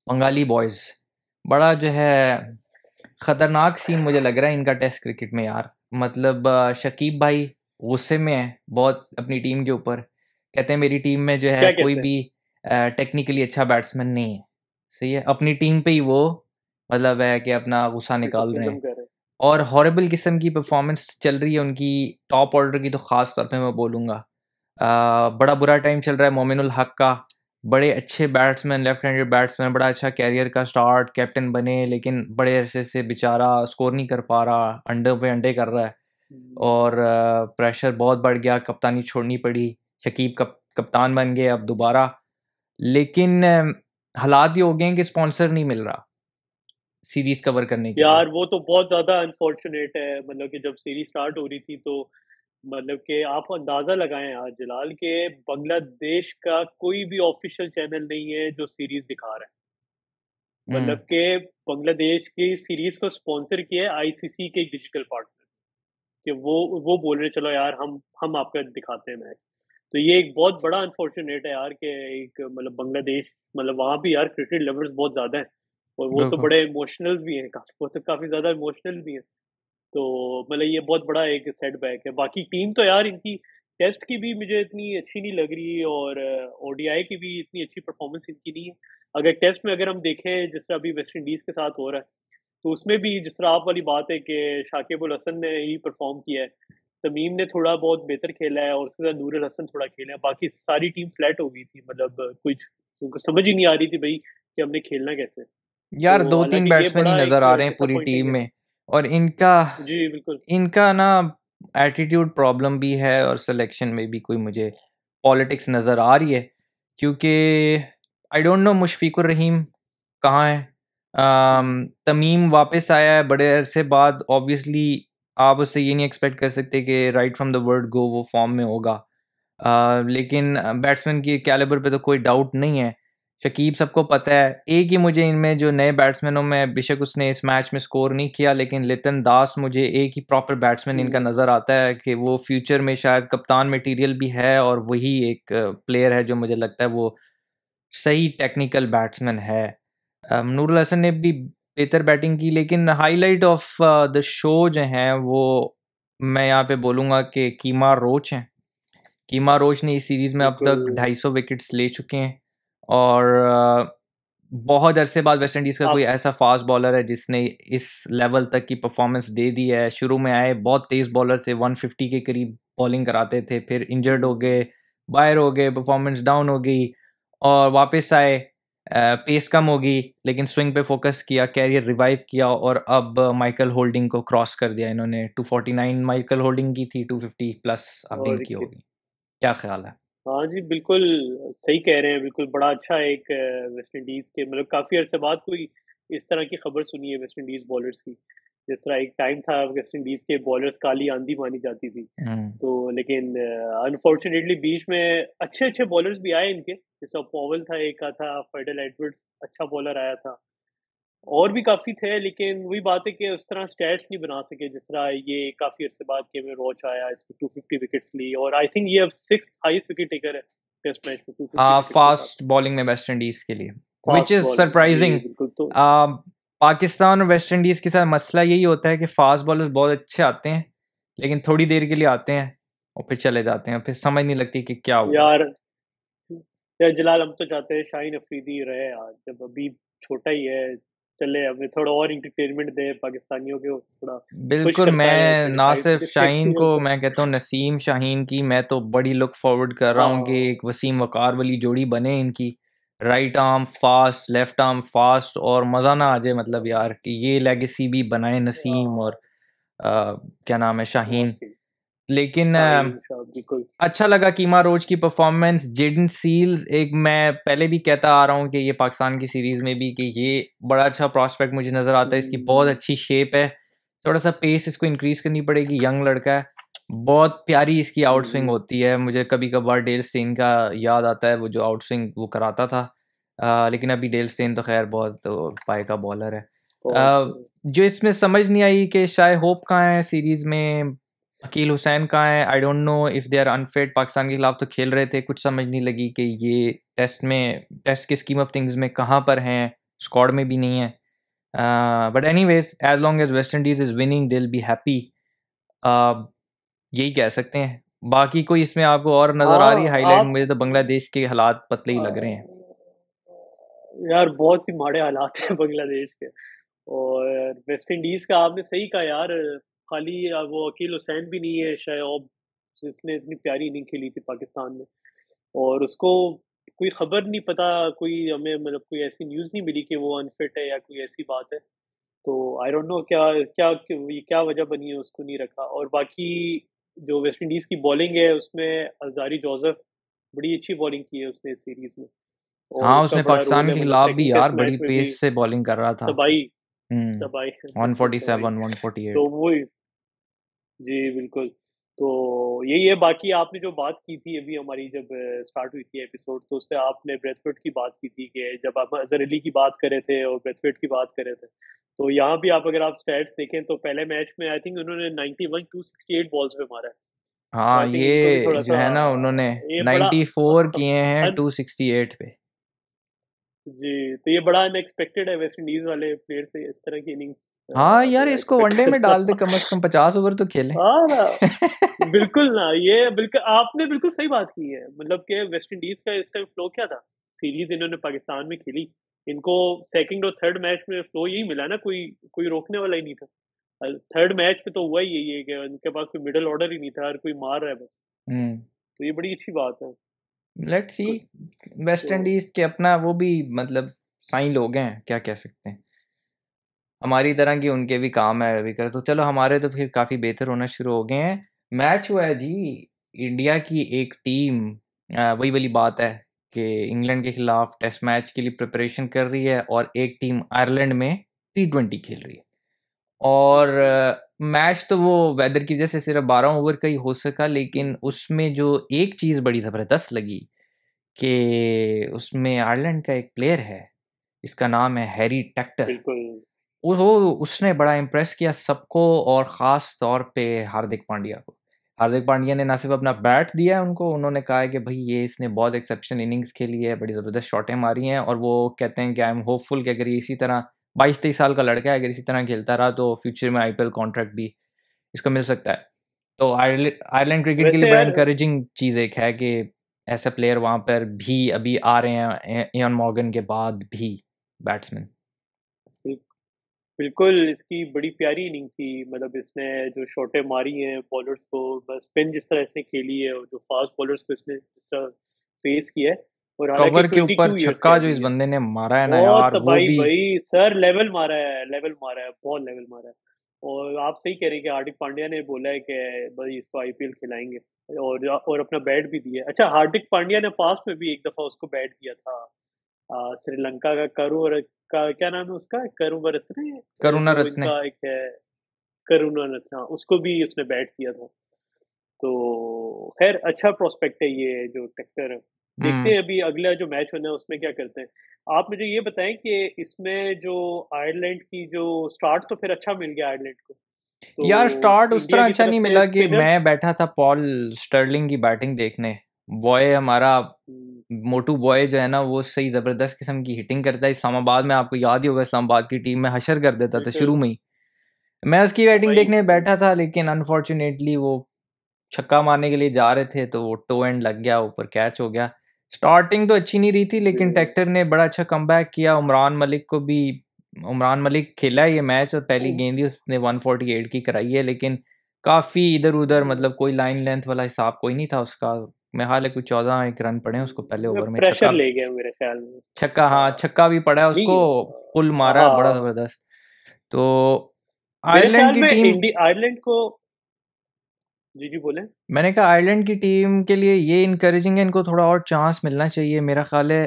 बंगाली बॉयज़, बड़ा जो है खतरनाक सीन मुझे लग रहा है इनका टेस्ट क्रिकेट में यार। मतलब शकीब भाई गुस्से में है बहुत अपनी टीम के ऊपर। कहते हैं मेरी टीम में जो है क्या कोई कहते हैं? भी टेक्निकली अच्छा बैट्समैन नहीं है। सही है, अपनी टीम पे ही वो मतलब है कि अपना गुस्सा निकाल रहे क्रिटिसिज़्म हैं। कर रहे हैं। और हॉरिबल किस्म की परफॉर्मेंस चल रही है उनकी, टॉप ऑर्डर की तो ख़ास तौर पे मैं बोलूँगा। बड़ा बुरा टाइम चल रहा है मोमिनुल हक का। बड़े अच्छे बैट्समैन, लेफ्ट हैंडेड बैट्समैन, बड़ा अच्छा कैरियर का स्टार्ट, कैप्टन बने, लेकिन बड़े अरसे से बेचारा स्कोर नहीं कर पा रहा, अंडे पे अंडे कर रहा है। हुँ। और प्रेशर बहुत बढ़ गया, कप्तानी छोड़नी पड़ी। शकीब कप्तान बन गए अब दोबारा। लेकिन हालात ये हो गए हैं कि स्पॉन्सर नहीं मिल रहा सीरीज़ कवर करने के लिए। यार वो तो बहुत ज़्यादा अनफॉर्च्यूनेट है, मतलब कि जब सीरीज़ स्टार्ट हो रही थी तो मतलब कि आप अंदाज़ा लगाएँ यार जलाल, के बांग्लादेश का कोई भी ऑफ़िशियल चैनल नहीं है जो सीरीज़ दिखा रहा है। मतलब हुँ, कि बांग्लादेश की सीरीज़ को स्पॉन्सर किया है आईसीसी के एक डिजिटल पार्टनर, कि वो बोल रहे हैं चलो यार हम आपका दिखाते हैं मैच। तो ये एक बहुत बड़ा अनफॉर्च्यूनेट है यार, कि एक मतलब बांग्लादेश, मतलब वहाँ भी यार क्रिकेट लवर्स बहुत ज़्यादा हैं, और वो तो बिल्कुल। बड़े इमोशनल भी हैं, वो तो काफ़ी ज़्यादा इमोशनल भी हैं। तो मतलब ये बहुत बड़ा एक सेटबैक है। बाकी टीम तो यार इनकी टेस्ट की भी मुझे इतनी अच्छी नहीं लग रही, और ओडीआई की भी इतनी अच्छी परफ़ॉर्मेंस इनकी नहीं है। अगर टेस्ट में अगर हम देखें जिस तरह अभी वेस्ट इंडीज़ के साथ हो रहा है, तो उसमें भी जिस तरह आप वाली बात है कि शाकिब अल हसन ने ही परफ़ॉर्म किया है। तमीम ने थोड़ा बहुत बेहतर खेला है, और उसके साथ नूर अल हसन थोड़ा खेला है। बाकी सारी टीम फ्लैट हो गई थी, मतलब कुछ उनको समझ ही नहीं आ रही थी भई कि हमने खेलना कैसे है? यार तो 2-3 हालाँकि ये बैट्समैन ही बड़ा नज़र एक आ रहे हैं पूरी डिसअपॉइंटिंग टीम है। में, और इनका जी, बिल्कुल। इनका ना एटीट्यूड प्रॉब्लम भी है, और सिलेक्शन में भी कोई मुझे पॉलिटिक्स नज़र आ रही है, क्योंकि आई डोंट नो मुशफ़िकुर रहीम कहाँ है? तमीम वापस आया है बड़े अरसे बाद, ऑब्वियसली आप उससे ये नहीं एक्सपेक्ट कर सकते कि right from the word go वो फॉर्म में होगा। लेकिन बैट्समैन की कैलिबर पे तो कोई डाउट नहीं है। शकीब सबको पता है। एक ही मुझे इनमें जो नए बैट्समैनों में, बेशक उसने इस मैच में स्कोर नहीं किया, लेकिन लिटन दास मुझे एक ही प्रॉपर बैट्समैन इनका हुँ। नज़र आता है कि वो फ्यूचर में शायद कप्तान मटीरियल भी है, और वही एक प्लेयर है जो मुझे लगता है वो सही टेक्निकल बैट्समैन है। नूरुल हसन ने भी बेहतर बैटिंग की, लेकिन हाईलाइट ऑफ द शो जो हैं वो मैं यहाँ पे बोलूँगा कि कीमा रोच हैं। कीमा रोच ने इस सीरीज़ में अब तक बिल्कुल 250 विकेट्स ले चुके हैं, और बहुत अरसे बाद वेस्ट इंडीज़ का कोई आप ऐसा फास्ट बॉलर है जिसने इस लेवल तक की परफॉर्मेंस दे दी है। शुरू में आए बहुत तेज़ बॉलर थे, 150 के करीब बॉलिंग कराते थे, फिर इंजर्ड हो गए, बाहर हो गए, परफॉर्मेंस डाउन हो गई और वापस आए। पेस कम हो गई लेकिन स्विंग पे फोकस किया, कैरियर रिवाइव किया और अब माइकल होल्डिंग को क्रॉस कर दिया इन्होंने। 249 माइकल होल्डिंग की थी, 250 प्लस अब और इनकी होगी। क्या ख्याल है? हाँ जी, बिल्कुल सही कह रहे हैं, बिल्कुल बड़ा अच्छा एक वेस्ट इंडीज़ के मतलब काफ़ी अरसे बाद कोई इस तरह की खबर सुनी है वेस्ट इंडीज़ बॉलर्स की। जिस तरह एक टाइम था वेस्ट इंडीज़ के बॉलर्स काली आंधी मानी जाती थी। हम्म। तो लेकिन अनफॉर्चुनेटली बीच में अच्छे-अच्छे बॉलर्स भी आए इनके, जैसे पॉवेल था, एक था फर्डेल एडवर्ड्स अच्छा बॉलर आया था। और भी काफ़ी थे लेकिन वही बात है कि उस तरह स्टैट्स नहीं बना सके जिस तरह ये काफ़ी अरसे बाद केविन रोच आया, इसने 250 विकेट्स ली और आई थिंक ये अब 6th हाईएस्ट विकेट टेकर है टेस्ट मैच में 250 हाँ, विकेट्स के साथ। फास्ट बॉलिंग में वेस्ट इंडीज के लिए, विच फास्ट इज बॉलिंग जी, सरप्राइजिंग। बिल्कुल तो पाकिस्तान और वेस्ट इंडीज के साथ मसला यही होता है कि फास्ट बॉलर्स बहुत अच्छे आते हैं लेकिन थोड़ी देर के लिए आते हैं और फिर चले जाते हैं, फिर समझ नहीं लगती कि क्या हुआ। यार यार जलाल हम तो चाहते हैं शाहीन अफरीदी रहे यार, जब अभी छोटा ही है, चले हमें थोड़ा और एंटरटेनमेंट दे पाकिस्तानियों को थोड़ा खुश बिल्कुल, करता है मैं ना 35 सिर्फ विकेट्स का शाहीन को, एक्सपीरियंस है। मैं कहता हूँ नसीम शाहीन की मैं तो बड़ी लुक फॉरवर्ड कर रहा हूँ कि हाँ, एक वसीम वकार वाली जोड़ी बने इनकी। Right arm fast, left arm fast, और मज़ा ना आ जाए मतलब यार कि ये लेगेसी भी बनाए नसीम और हाँ, क्या नाम है, शाहीन। वाक़ई लेकिन शाहीन शाह बिल्कुल। अच्छा लगा कीमा रोच की परफॉर्मेंस। जेडन सील्स, एक मैं पहले भी कहता आ रहा हूँ कि ये पाकिस्तान की सीरीज में भी कि ये बड़ा अच्छा प्रॉस्पेक्ट मुझे नज़र आता है, इसकी बहुत हुँ, अच्छी शेप है। थोड़ा सा पेस इसको इंक्रीज करनी पड़ेगी, यंग लड़का है। बहुत प्यारी इसकी आउट स्विंग हुँ, होती है, मुझे कभी कभार डेल स्टेन का याद आता है, वो जो आउट स्विंग वो कराता था। लेकिन अभी डेल स्टेन तो खैर बहुत पाए का बॉलर है। बहुत जो इसमें समझ नहीं आई कि शायद होप कहाँ है सीरीज में, अकील हुसैन कहाँ है, I don't know if they are unfit. Pakistan के खिलाफ तो खेल रहे थे, कुछ समझ नहीं लगी कि ये टेस्ट के स्कीम ऑफ थिंग्स में कहाँ पर हैं, स्क्वाड में भी नहीं है। But anyways, as long as West Indies is winning they will be happy, यही कह सकते हैं। बाकी कोई इसमें आपको और नज़र आ रही है हाँ, हाईलाइट? आप मुझे तो बांग्लादेश के हालात पतले ही अ, लग रहे हैं। यार बहुत ही माड़े हालात हैं बांग्लादेश के और वेस्ट इंडीज़ का आपने सही कहा यार, खाली वो अकील हुसैन भी नहीं है शायद जिसने इतनी प्यारी इनिंग खेली थी पाकिस्तान में और उसको कोई खबर नहीं पता, कोई हमें मतलब कोई ऐसी न्यूज़ नहीं मिली कि वो अनफिट है या कोई ऐसी बात है। तो आई डोंट नो क्या क्या ये क्या वजह बनी है उसको नहीं रखा और बाकी जो वेस्ट इंडीज़ की बॉलिंग है उसमें हज़ारी जोसेफ बड़ी अच्छी बॉलिंग की है उसने इस सीरीज़ में और हाँ, उसका उसने बड़ा रोल पाकिस्तान है के मतलब खिलाफ भी सेकंड यार टेस्ट बड़ी मैच में भी पेस से बॉलिंग कर रहा था। तबाही हम्म। तबाही बिल्कुल तबाही। 147, 148। तो वो जी, बिल्कुल। तो यही है, बाकी आपने जो बात की थी अभी हमारी जब स्टार्ट हुई थी एपिसोड तो उसपे आपने ब्रेथवेट की बात की थी कि जब आप अज़हर अली की बात कर रहे थे और ब्रेथवेट की बात कर रहे थे। तो यहाँ भी आप अगर आप स्टैट्स देखें तो पहले मैच में आई थिंक उन्होंने 91 268 बॉल्स पे मारा है। तो हाँ, आई थिंक इनको भी ये जो थोड़ा-सा है ना, उन्होंने ये बड़ा 94 किए हैं अन 268 पे। जी, तो ये बड़ा अनएक्सपेक्टेड है वेस्ट इंडीज़ वाले प्लेयर से इस तरह की इनिंग्स हाँ यार, मतलब इसको एक्सपेक्ट वनडे में करना। डाल दे, कम से कम 50 ओवर तो खेले। हाँ ना। बिल्कुल ना, ये बिल्कुल आपने बिल्कुल सही बात की है। मतलब कि वेस्ट इंडीज़ का इस टाइम फ्लो क्या था? सीरीज़ इन्होंने पाकिस्तान में खेली। इनको सेकंड और थर्ड मैच में फ्लो यही मिला ना, कोई कोई रोकने वाला ही नहीं था। थर्ड मैच पे तो हुआ ही यही है कि उनके पास कोई मिडल ऑर्डर ही नहीं था, हर कोई मार रहा है बस। हम्म। तो ये बड़ी अच्छी बात है। Let's see. कुछ वेस्ट तो इंडीज के अपना वो भी मतलब साइन लोग हैं, क्या कह सकते हैं। हमारी तरह की उनके भी काम है अभी कर, तो चलो हमारे तो फिर काफ़ी बेहतर होना शुरू हो गए हैं। मैच हुआ है जी, इंडिया की एक टीम, वही वाली बात है कि इंग्लैंड के खिलाफ टेस्ट मैच के लिए प्रिपरेशन कर रही है और एक टीम आयरलैंड में T20 खेल रही है। और मैच तो वो वेदर की वजह से सिर्फ 12 ओवर का ही हो सका, लेकिन उसमें जो एक चीज़ बड़ी ज़बरदस्त लगी कि उसमें आयरलैंड का एक प्लेयर है, इसका नाम है हैरी टेक्टर। बिल्कुल। वो उसने बड़ा इम्प्रेस किया सबको, और ख़ास तौर पे हार्दिक पांड्या को। हार्दिक पांड्या ने ना सिर्फ अपना बैट दिया है उनको, उन्होंने कहा है कि भई ये इसने बहुत एक्सेप्शनल इनिंग्स खेली है, बड़ी ज़बरदस्त शॉटें मारी हैं, और वो कहते हैं कि आई एम होपफुल कि अगर ये इसी तरह 22-23 साल का लड़का है, अगर इसी तरह खेलता रहा तो फ्यूचर में आईपीएल कॉन्ट्रैक्ट भी इसको मिल सकता है। तो आयरलैंड क्रिकेट के लिए वैसे बड़ा यार इंकरेजिंग चीज़ एक है कि ऐसे प्लेयर वहाँ पर भी अभी आ रहे हैं, इयान मॉर्गन के बाद भी बैट्समैन। बिल- बिल्कुल इसकी बड़ी प्यारी इनिंग थी, मतलब इसने जो शॉटें मारी हैं बॉलर्स को, बस स्पिन जिस तरह इसने खेली है और जो फास्ट बॉलर्स को इसने जिस तरह फेस किया है, और हालांकि कवर के ऊपर 22 ईयर्स की छक्का जो इस अभी है। बंदे ने मारा है ना यार, बहुत वो भाई भी भाई सर लेवल मारा है, लेवल मारा है, बहुत लेवल मारा है। और आप सही कह रहे हैं कि हार्दिक पांड्या ने बोला है कि भाई इसको आईपीएल खिलाएंगे, और अपना बैट भी दिया है। अच्छा, हार्दिक पांड्या ने पास्ट में भी एक दफा उसको बैट दिया था, श्रीलंका का का क्या नाम है उसका, करुवरत्ने, करुणा जो रत्ने। इनका एक है, करुणारत्ने, हाँ, उसको भी उसने बैट दिया था। तो खैर अच्छा प्रोस्पेक्ट है ये जो टेक्टर है। देखते हम्म। हैं अभी अगला जो मैच होना है उसमें क्या करते हैं। आप मुझे ये बताएं कि इसमें जो आयरलैंड की जो स्टार्ट तो फिर अच्छा मिल गया आयरलैंड को, यार तो स्टार्ट उस इंडिया तरह की अच्छा तरफ नहीं से मिला कि मैं स्पिनर्स। बैठा था पॉल स्टर्लिंग की बैटिंग देखने। बॉय हमारा मोटू बॉय जो है ना, वो सही जबरदस्त किस्म की हिटिंग करता है। इस्लामाबाद में आपको याद ही होगा, इस्लामाबाद की टीम में हशर कर देता था बिल्कुल। शुरू में ही। मैं उसकी हाँ बैटिंग भाई। देखने बैठा था, लेकिन अनफॉर्चुनेटली वो छक्का मारने के लिए जा रहे थे तो वो टो एंड लग गया, ऊपर कैच हो गया। स्टार्टिंग तो अच्छी नहीं रही थी, लेकिन हम्म, टेक्टर ने बड़ा अच्छा कमबैक किया। उमरान मलिक खेला है ये मैच, और पहली गेंद ही उसने 148 की कराई है, लेकिन काफ़ी इधर उधर, मतलब कोई लाइन लेंथ वाला हिसाब कोई नहीं था उसका। मैं हाल है कुछ 14 एक रन पड़े हैं उसको पहले ओवर में। प्रेशर छक्का ले गया मेरे ख्याल में। छक्का हाँ, हाँ। छक्का भी पड़ा है उसको। नहीं। पुल मारा है बड़ा हाँ। जबरदस्त। तो मेरे आयरलैंड ख्याल की में टीम आयरलैंड को। जी जी बोले। मैंने कहा आयरलैंड की टीम के लिए ये इनकरेजिंग है, इनको थोड़ा और चांस मिलना चाहिए मेरा ख्याल है।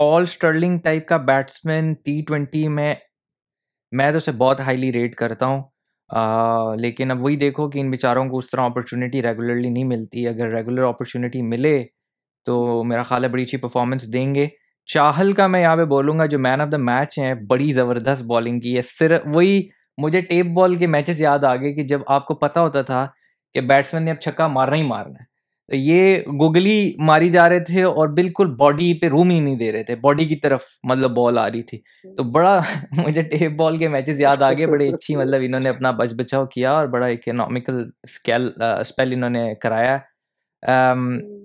पॉल स्टर्लिंग टाइप का बैट्समैन T20 में मैं तो उसे बहुत हाईली रेट करता हूँ। लेकिन अब वही देखो कि इन बेचारों को उस तरह अपॉर्चुनिटी रेगुलरली नहीं मिलती। अगर रेगुलर अपॉर्चुनिटी मिले तो मेरा ख्याल है बड़ी अच्छी परफॉर्मेंस देंगे। चाहल का मैं यहाँ पे बोलूँगा, जो मैन ऑफ द मैच है, बड़ी ज़बरदस्त बॉलिंग की है। सिर्फ वही मुझे टेप बॉल के मैचेस याद आ गए कि जब आपको पता होता था कि बैट्समैन ने अब छक्का मारना ही मारना है, तो ये गुगली मारी जा रहे थे और बिल्कुल बॉडी पे रूम ही नहीं दे रहे थे, बॉडी की तरफ मतलब बॉल आ रही थी। तो बड़ा मुझे टेप बॉल के मैचेस याद आ गए, बड़ी अच्छी मतलब इन्होंने अपना बच बचाव किया और बड़ा इकोनॉमिकल स्पेल इन्होंने कराया। बिल्कुल।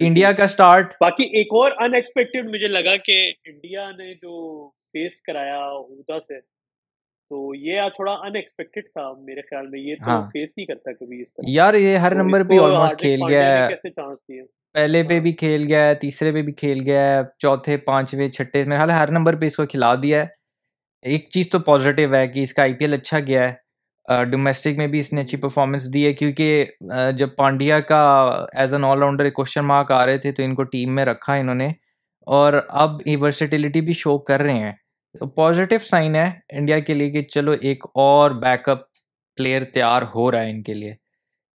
इंडिया का स्टार्ट बाकी एक और अनएक्सपेक्टेड मुझे लगा कि इंडिया ने जो फेस कराया हुडा से, तो ये थोड़ा अनएक्सपेक्टेड था मेरे ख्याल में। ये तो हाँ फेस नहीं करता कभी इस तरह। यार, ये हर तो नंबर पे इसको ऑलमोस्ट हार्दिक खेल गया पांड्या ने है। कैसे चांस दिए। पहले पे हाँ। भी खेल गया है, तीसरे पे भी खेल गया है, चौथे पांचवे छठे, मेरे ख्याल है हर नंबर पे इसको खिला दिया है। एक चीज़ तो पॉजिटिव है कि इसका आईपीएल अच्छा गया है। डोमेस्टिक में भी इसने अच्छी हम्म, परफॉर्मेंस दी है, क्योंकि जब पांड्या का एज एन ऑलराउंडर एक क्वेश्चन मार्क आ रहे थे तो इनको टीम में रखा इन्होंने, और अब ये वर्सेटिलिटी भी शो कर रहे हैं। तो पॉजिटिव साइन है इंडिया के लिए कि चलो एक और बैकअप प्लेयर तैयार हो रहा है इनके लिए।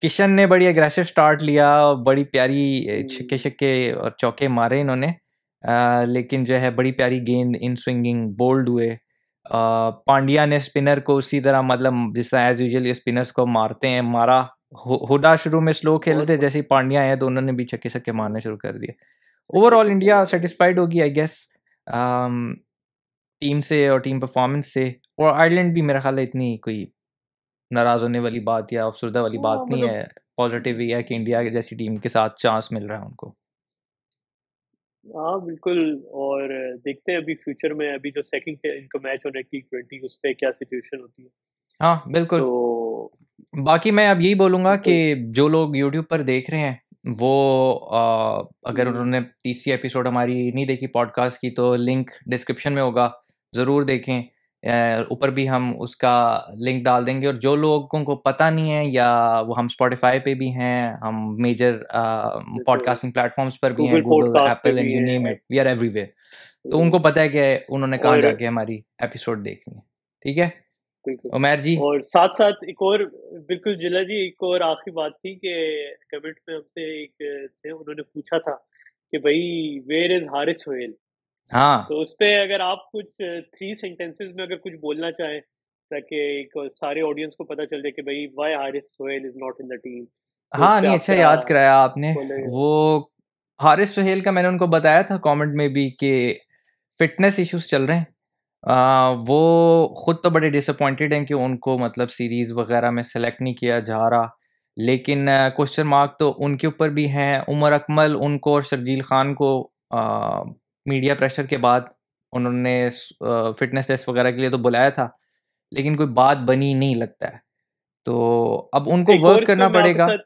किशन ने बड़ी एग्रेसिव स्टार्ट लिया और बड़ी प्यारी छक्के हम्म, छक्के और चौके मारे इन्होंने। लेकिन जो है बड़ी प्यारी गेंद इन स्विंगिंग बोल्ड हुए। पांड्या ने स्पिनर को उसी तरह, मतलब जिस तरह एज यूजुअल ये स्पिनर्स को मारते हैं, मारा। हुडा शुरू में स्लो बहुत खेलते, जैसे ही पांड्या आए तो उन्होंने भी छक्के छक्के मारने शुरू कर दिए। ओवरऑल छक्के इंडिया मारे। सेटिस्फाइड होगी आई गेस टीम से और टीम परफॉर्मेंस से। और आयरलैंड भी मेरा ख्याल है इतनी कोई नाराज़ होने वाली बात या अफसरदा वाली बात हाँ नहीं मतलब। है। पॉजिटिव ही है कि इंडिया जैसी टीम के साथ चांस मिल रहा है उनको। हाँ बिल्कुल। और देखते हैं अभी फ्यूचर में, अभी जो सेकंड इनका मैच हो रहा है T20, उस पे क्या सिचुएशन होती है। हाँ बिल्कुल। तो बाकी मैं अब यही बोलूँगा कि बिल्कुल। जो लोग यूट्यूब पर देख रहे हैं वो अगर हम्म, उन्होंने तीसरी एपिसोड हमारी नहीं देखी पॉडकास्ट की, तो लिंक डिस्क्रिप्शन में होगा, ज़रूर देखें। ऊपर भी हम उसका लिंक डाल देंगे। और जो लोगों को पता नहीं है, या वो हम स्पॉटिफाई पे भी हैं, हम मेजर बिल्कुल। पॉडकास्टिंग प्लेटफॉर्म्स पर भी हैं, गूगल गूगल, पॉडकास्ट पे एप्पल भी एंड यू है name it, we are everywhere. तो हम्म, उनको पता है कि उन्होंने कहाँ और जाके हमारी एपिसोड देखनी है। ठीक है बिल्कुल। उमैर जी। और साथ साथ एक और, बिल्कुल जिला जी, एक और आखिरी बात थी कि कमेंट में हमसे एक थे, उन्होंने पूछा था कि भाई वेयर इज हारिस सोहेल। हाँ तो उस पे अगर आप कुछ 3 सेंटेंसेस में अगर कुछ बोलना चाहें, ताकि एक सारे ऑडियंस को पता चल जाए कि भाई why Haris Sohail is not in the team, तो उस हाँ, पे नहीं आप अच्छा क्या याद कराया आपने। बोलेंगे। वो हारिस सुहेल का मैंने उनको बताया था कमेंट में भी कि फ़िटनेस इश्यूज़ चल रहे हैं, वो खुद तो बड़े डिसअपॉइंटेड हैं कि उनको मतलब सीरीज़ वगैरह में सेलेक्ट नहीं किया जा रहा, लेकिन क्वेश्चन मार्क तो उनके ऊपर भी हैं। उमर अकमल उनको और शर्जील खान को मीडिया प्रेशर के बाद उन्होंने फिटनेस टेस्ट वगैरह के लिए तो बुलाया था, लेकिन कोई बात बनी नहीं लगता है। तो अब उनको एक और वर्क इस पे करना मैं आपके पड़ेगा। साथ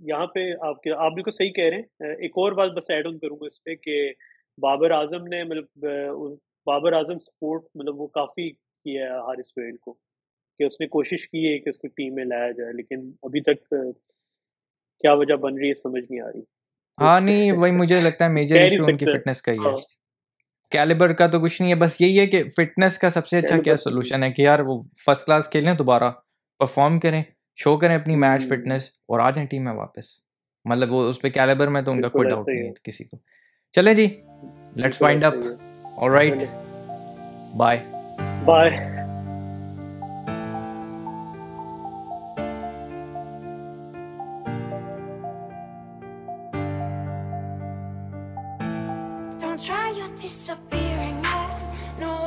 यहाँ पे आप बिल्कुल सही कह रहे हैं। एक और बात बस ऐड ऑन करूँगा इस पे कि बाबर आज़म ने मतलब बाबर आज़म सपोर्ट मतलब वो काफ़ी किया है हारिस सुहेल को, कि उसने कोशिश की है कि उसको टीम में लाया जाए, लेकिन अभी तक क्या वजह बन रही है समझ नहीं आ रही। तो हाँ, नहीं वही मुझे लगता है मेजर कह नहीं इश्यू उनकी सकते। फ़िटनेस का ही है। हाँ, कैलिबर का तो कुछ नहीं है, बस यही है कि फ़िटनेस का सबसे अच्छा क्या कैलिबर तो नहीं। सॉल्यूशन है कि यार वो फर्स्ट क्लास खेलें, दोबारा परफ़ॉर्म करें, शो करें अपनी मैच हुँ, फ़िटनेस और आ जाएँ टीम में वापस। मतलब वो उसपे कैलिबर में तो उनका कोई बिल्कुल डाउट ऐसा ही नहीं है। है किसी को। चलें जी, लेट्स बिल्कुल वाइंड ऐसा अप। ही है। ऑलराइट, चलें, bye. Bye. Don't try, you're disappearing. I know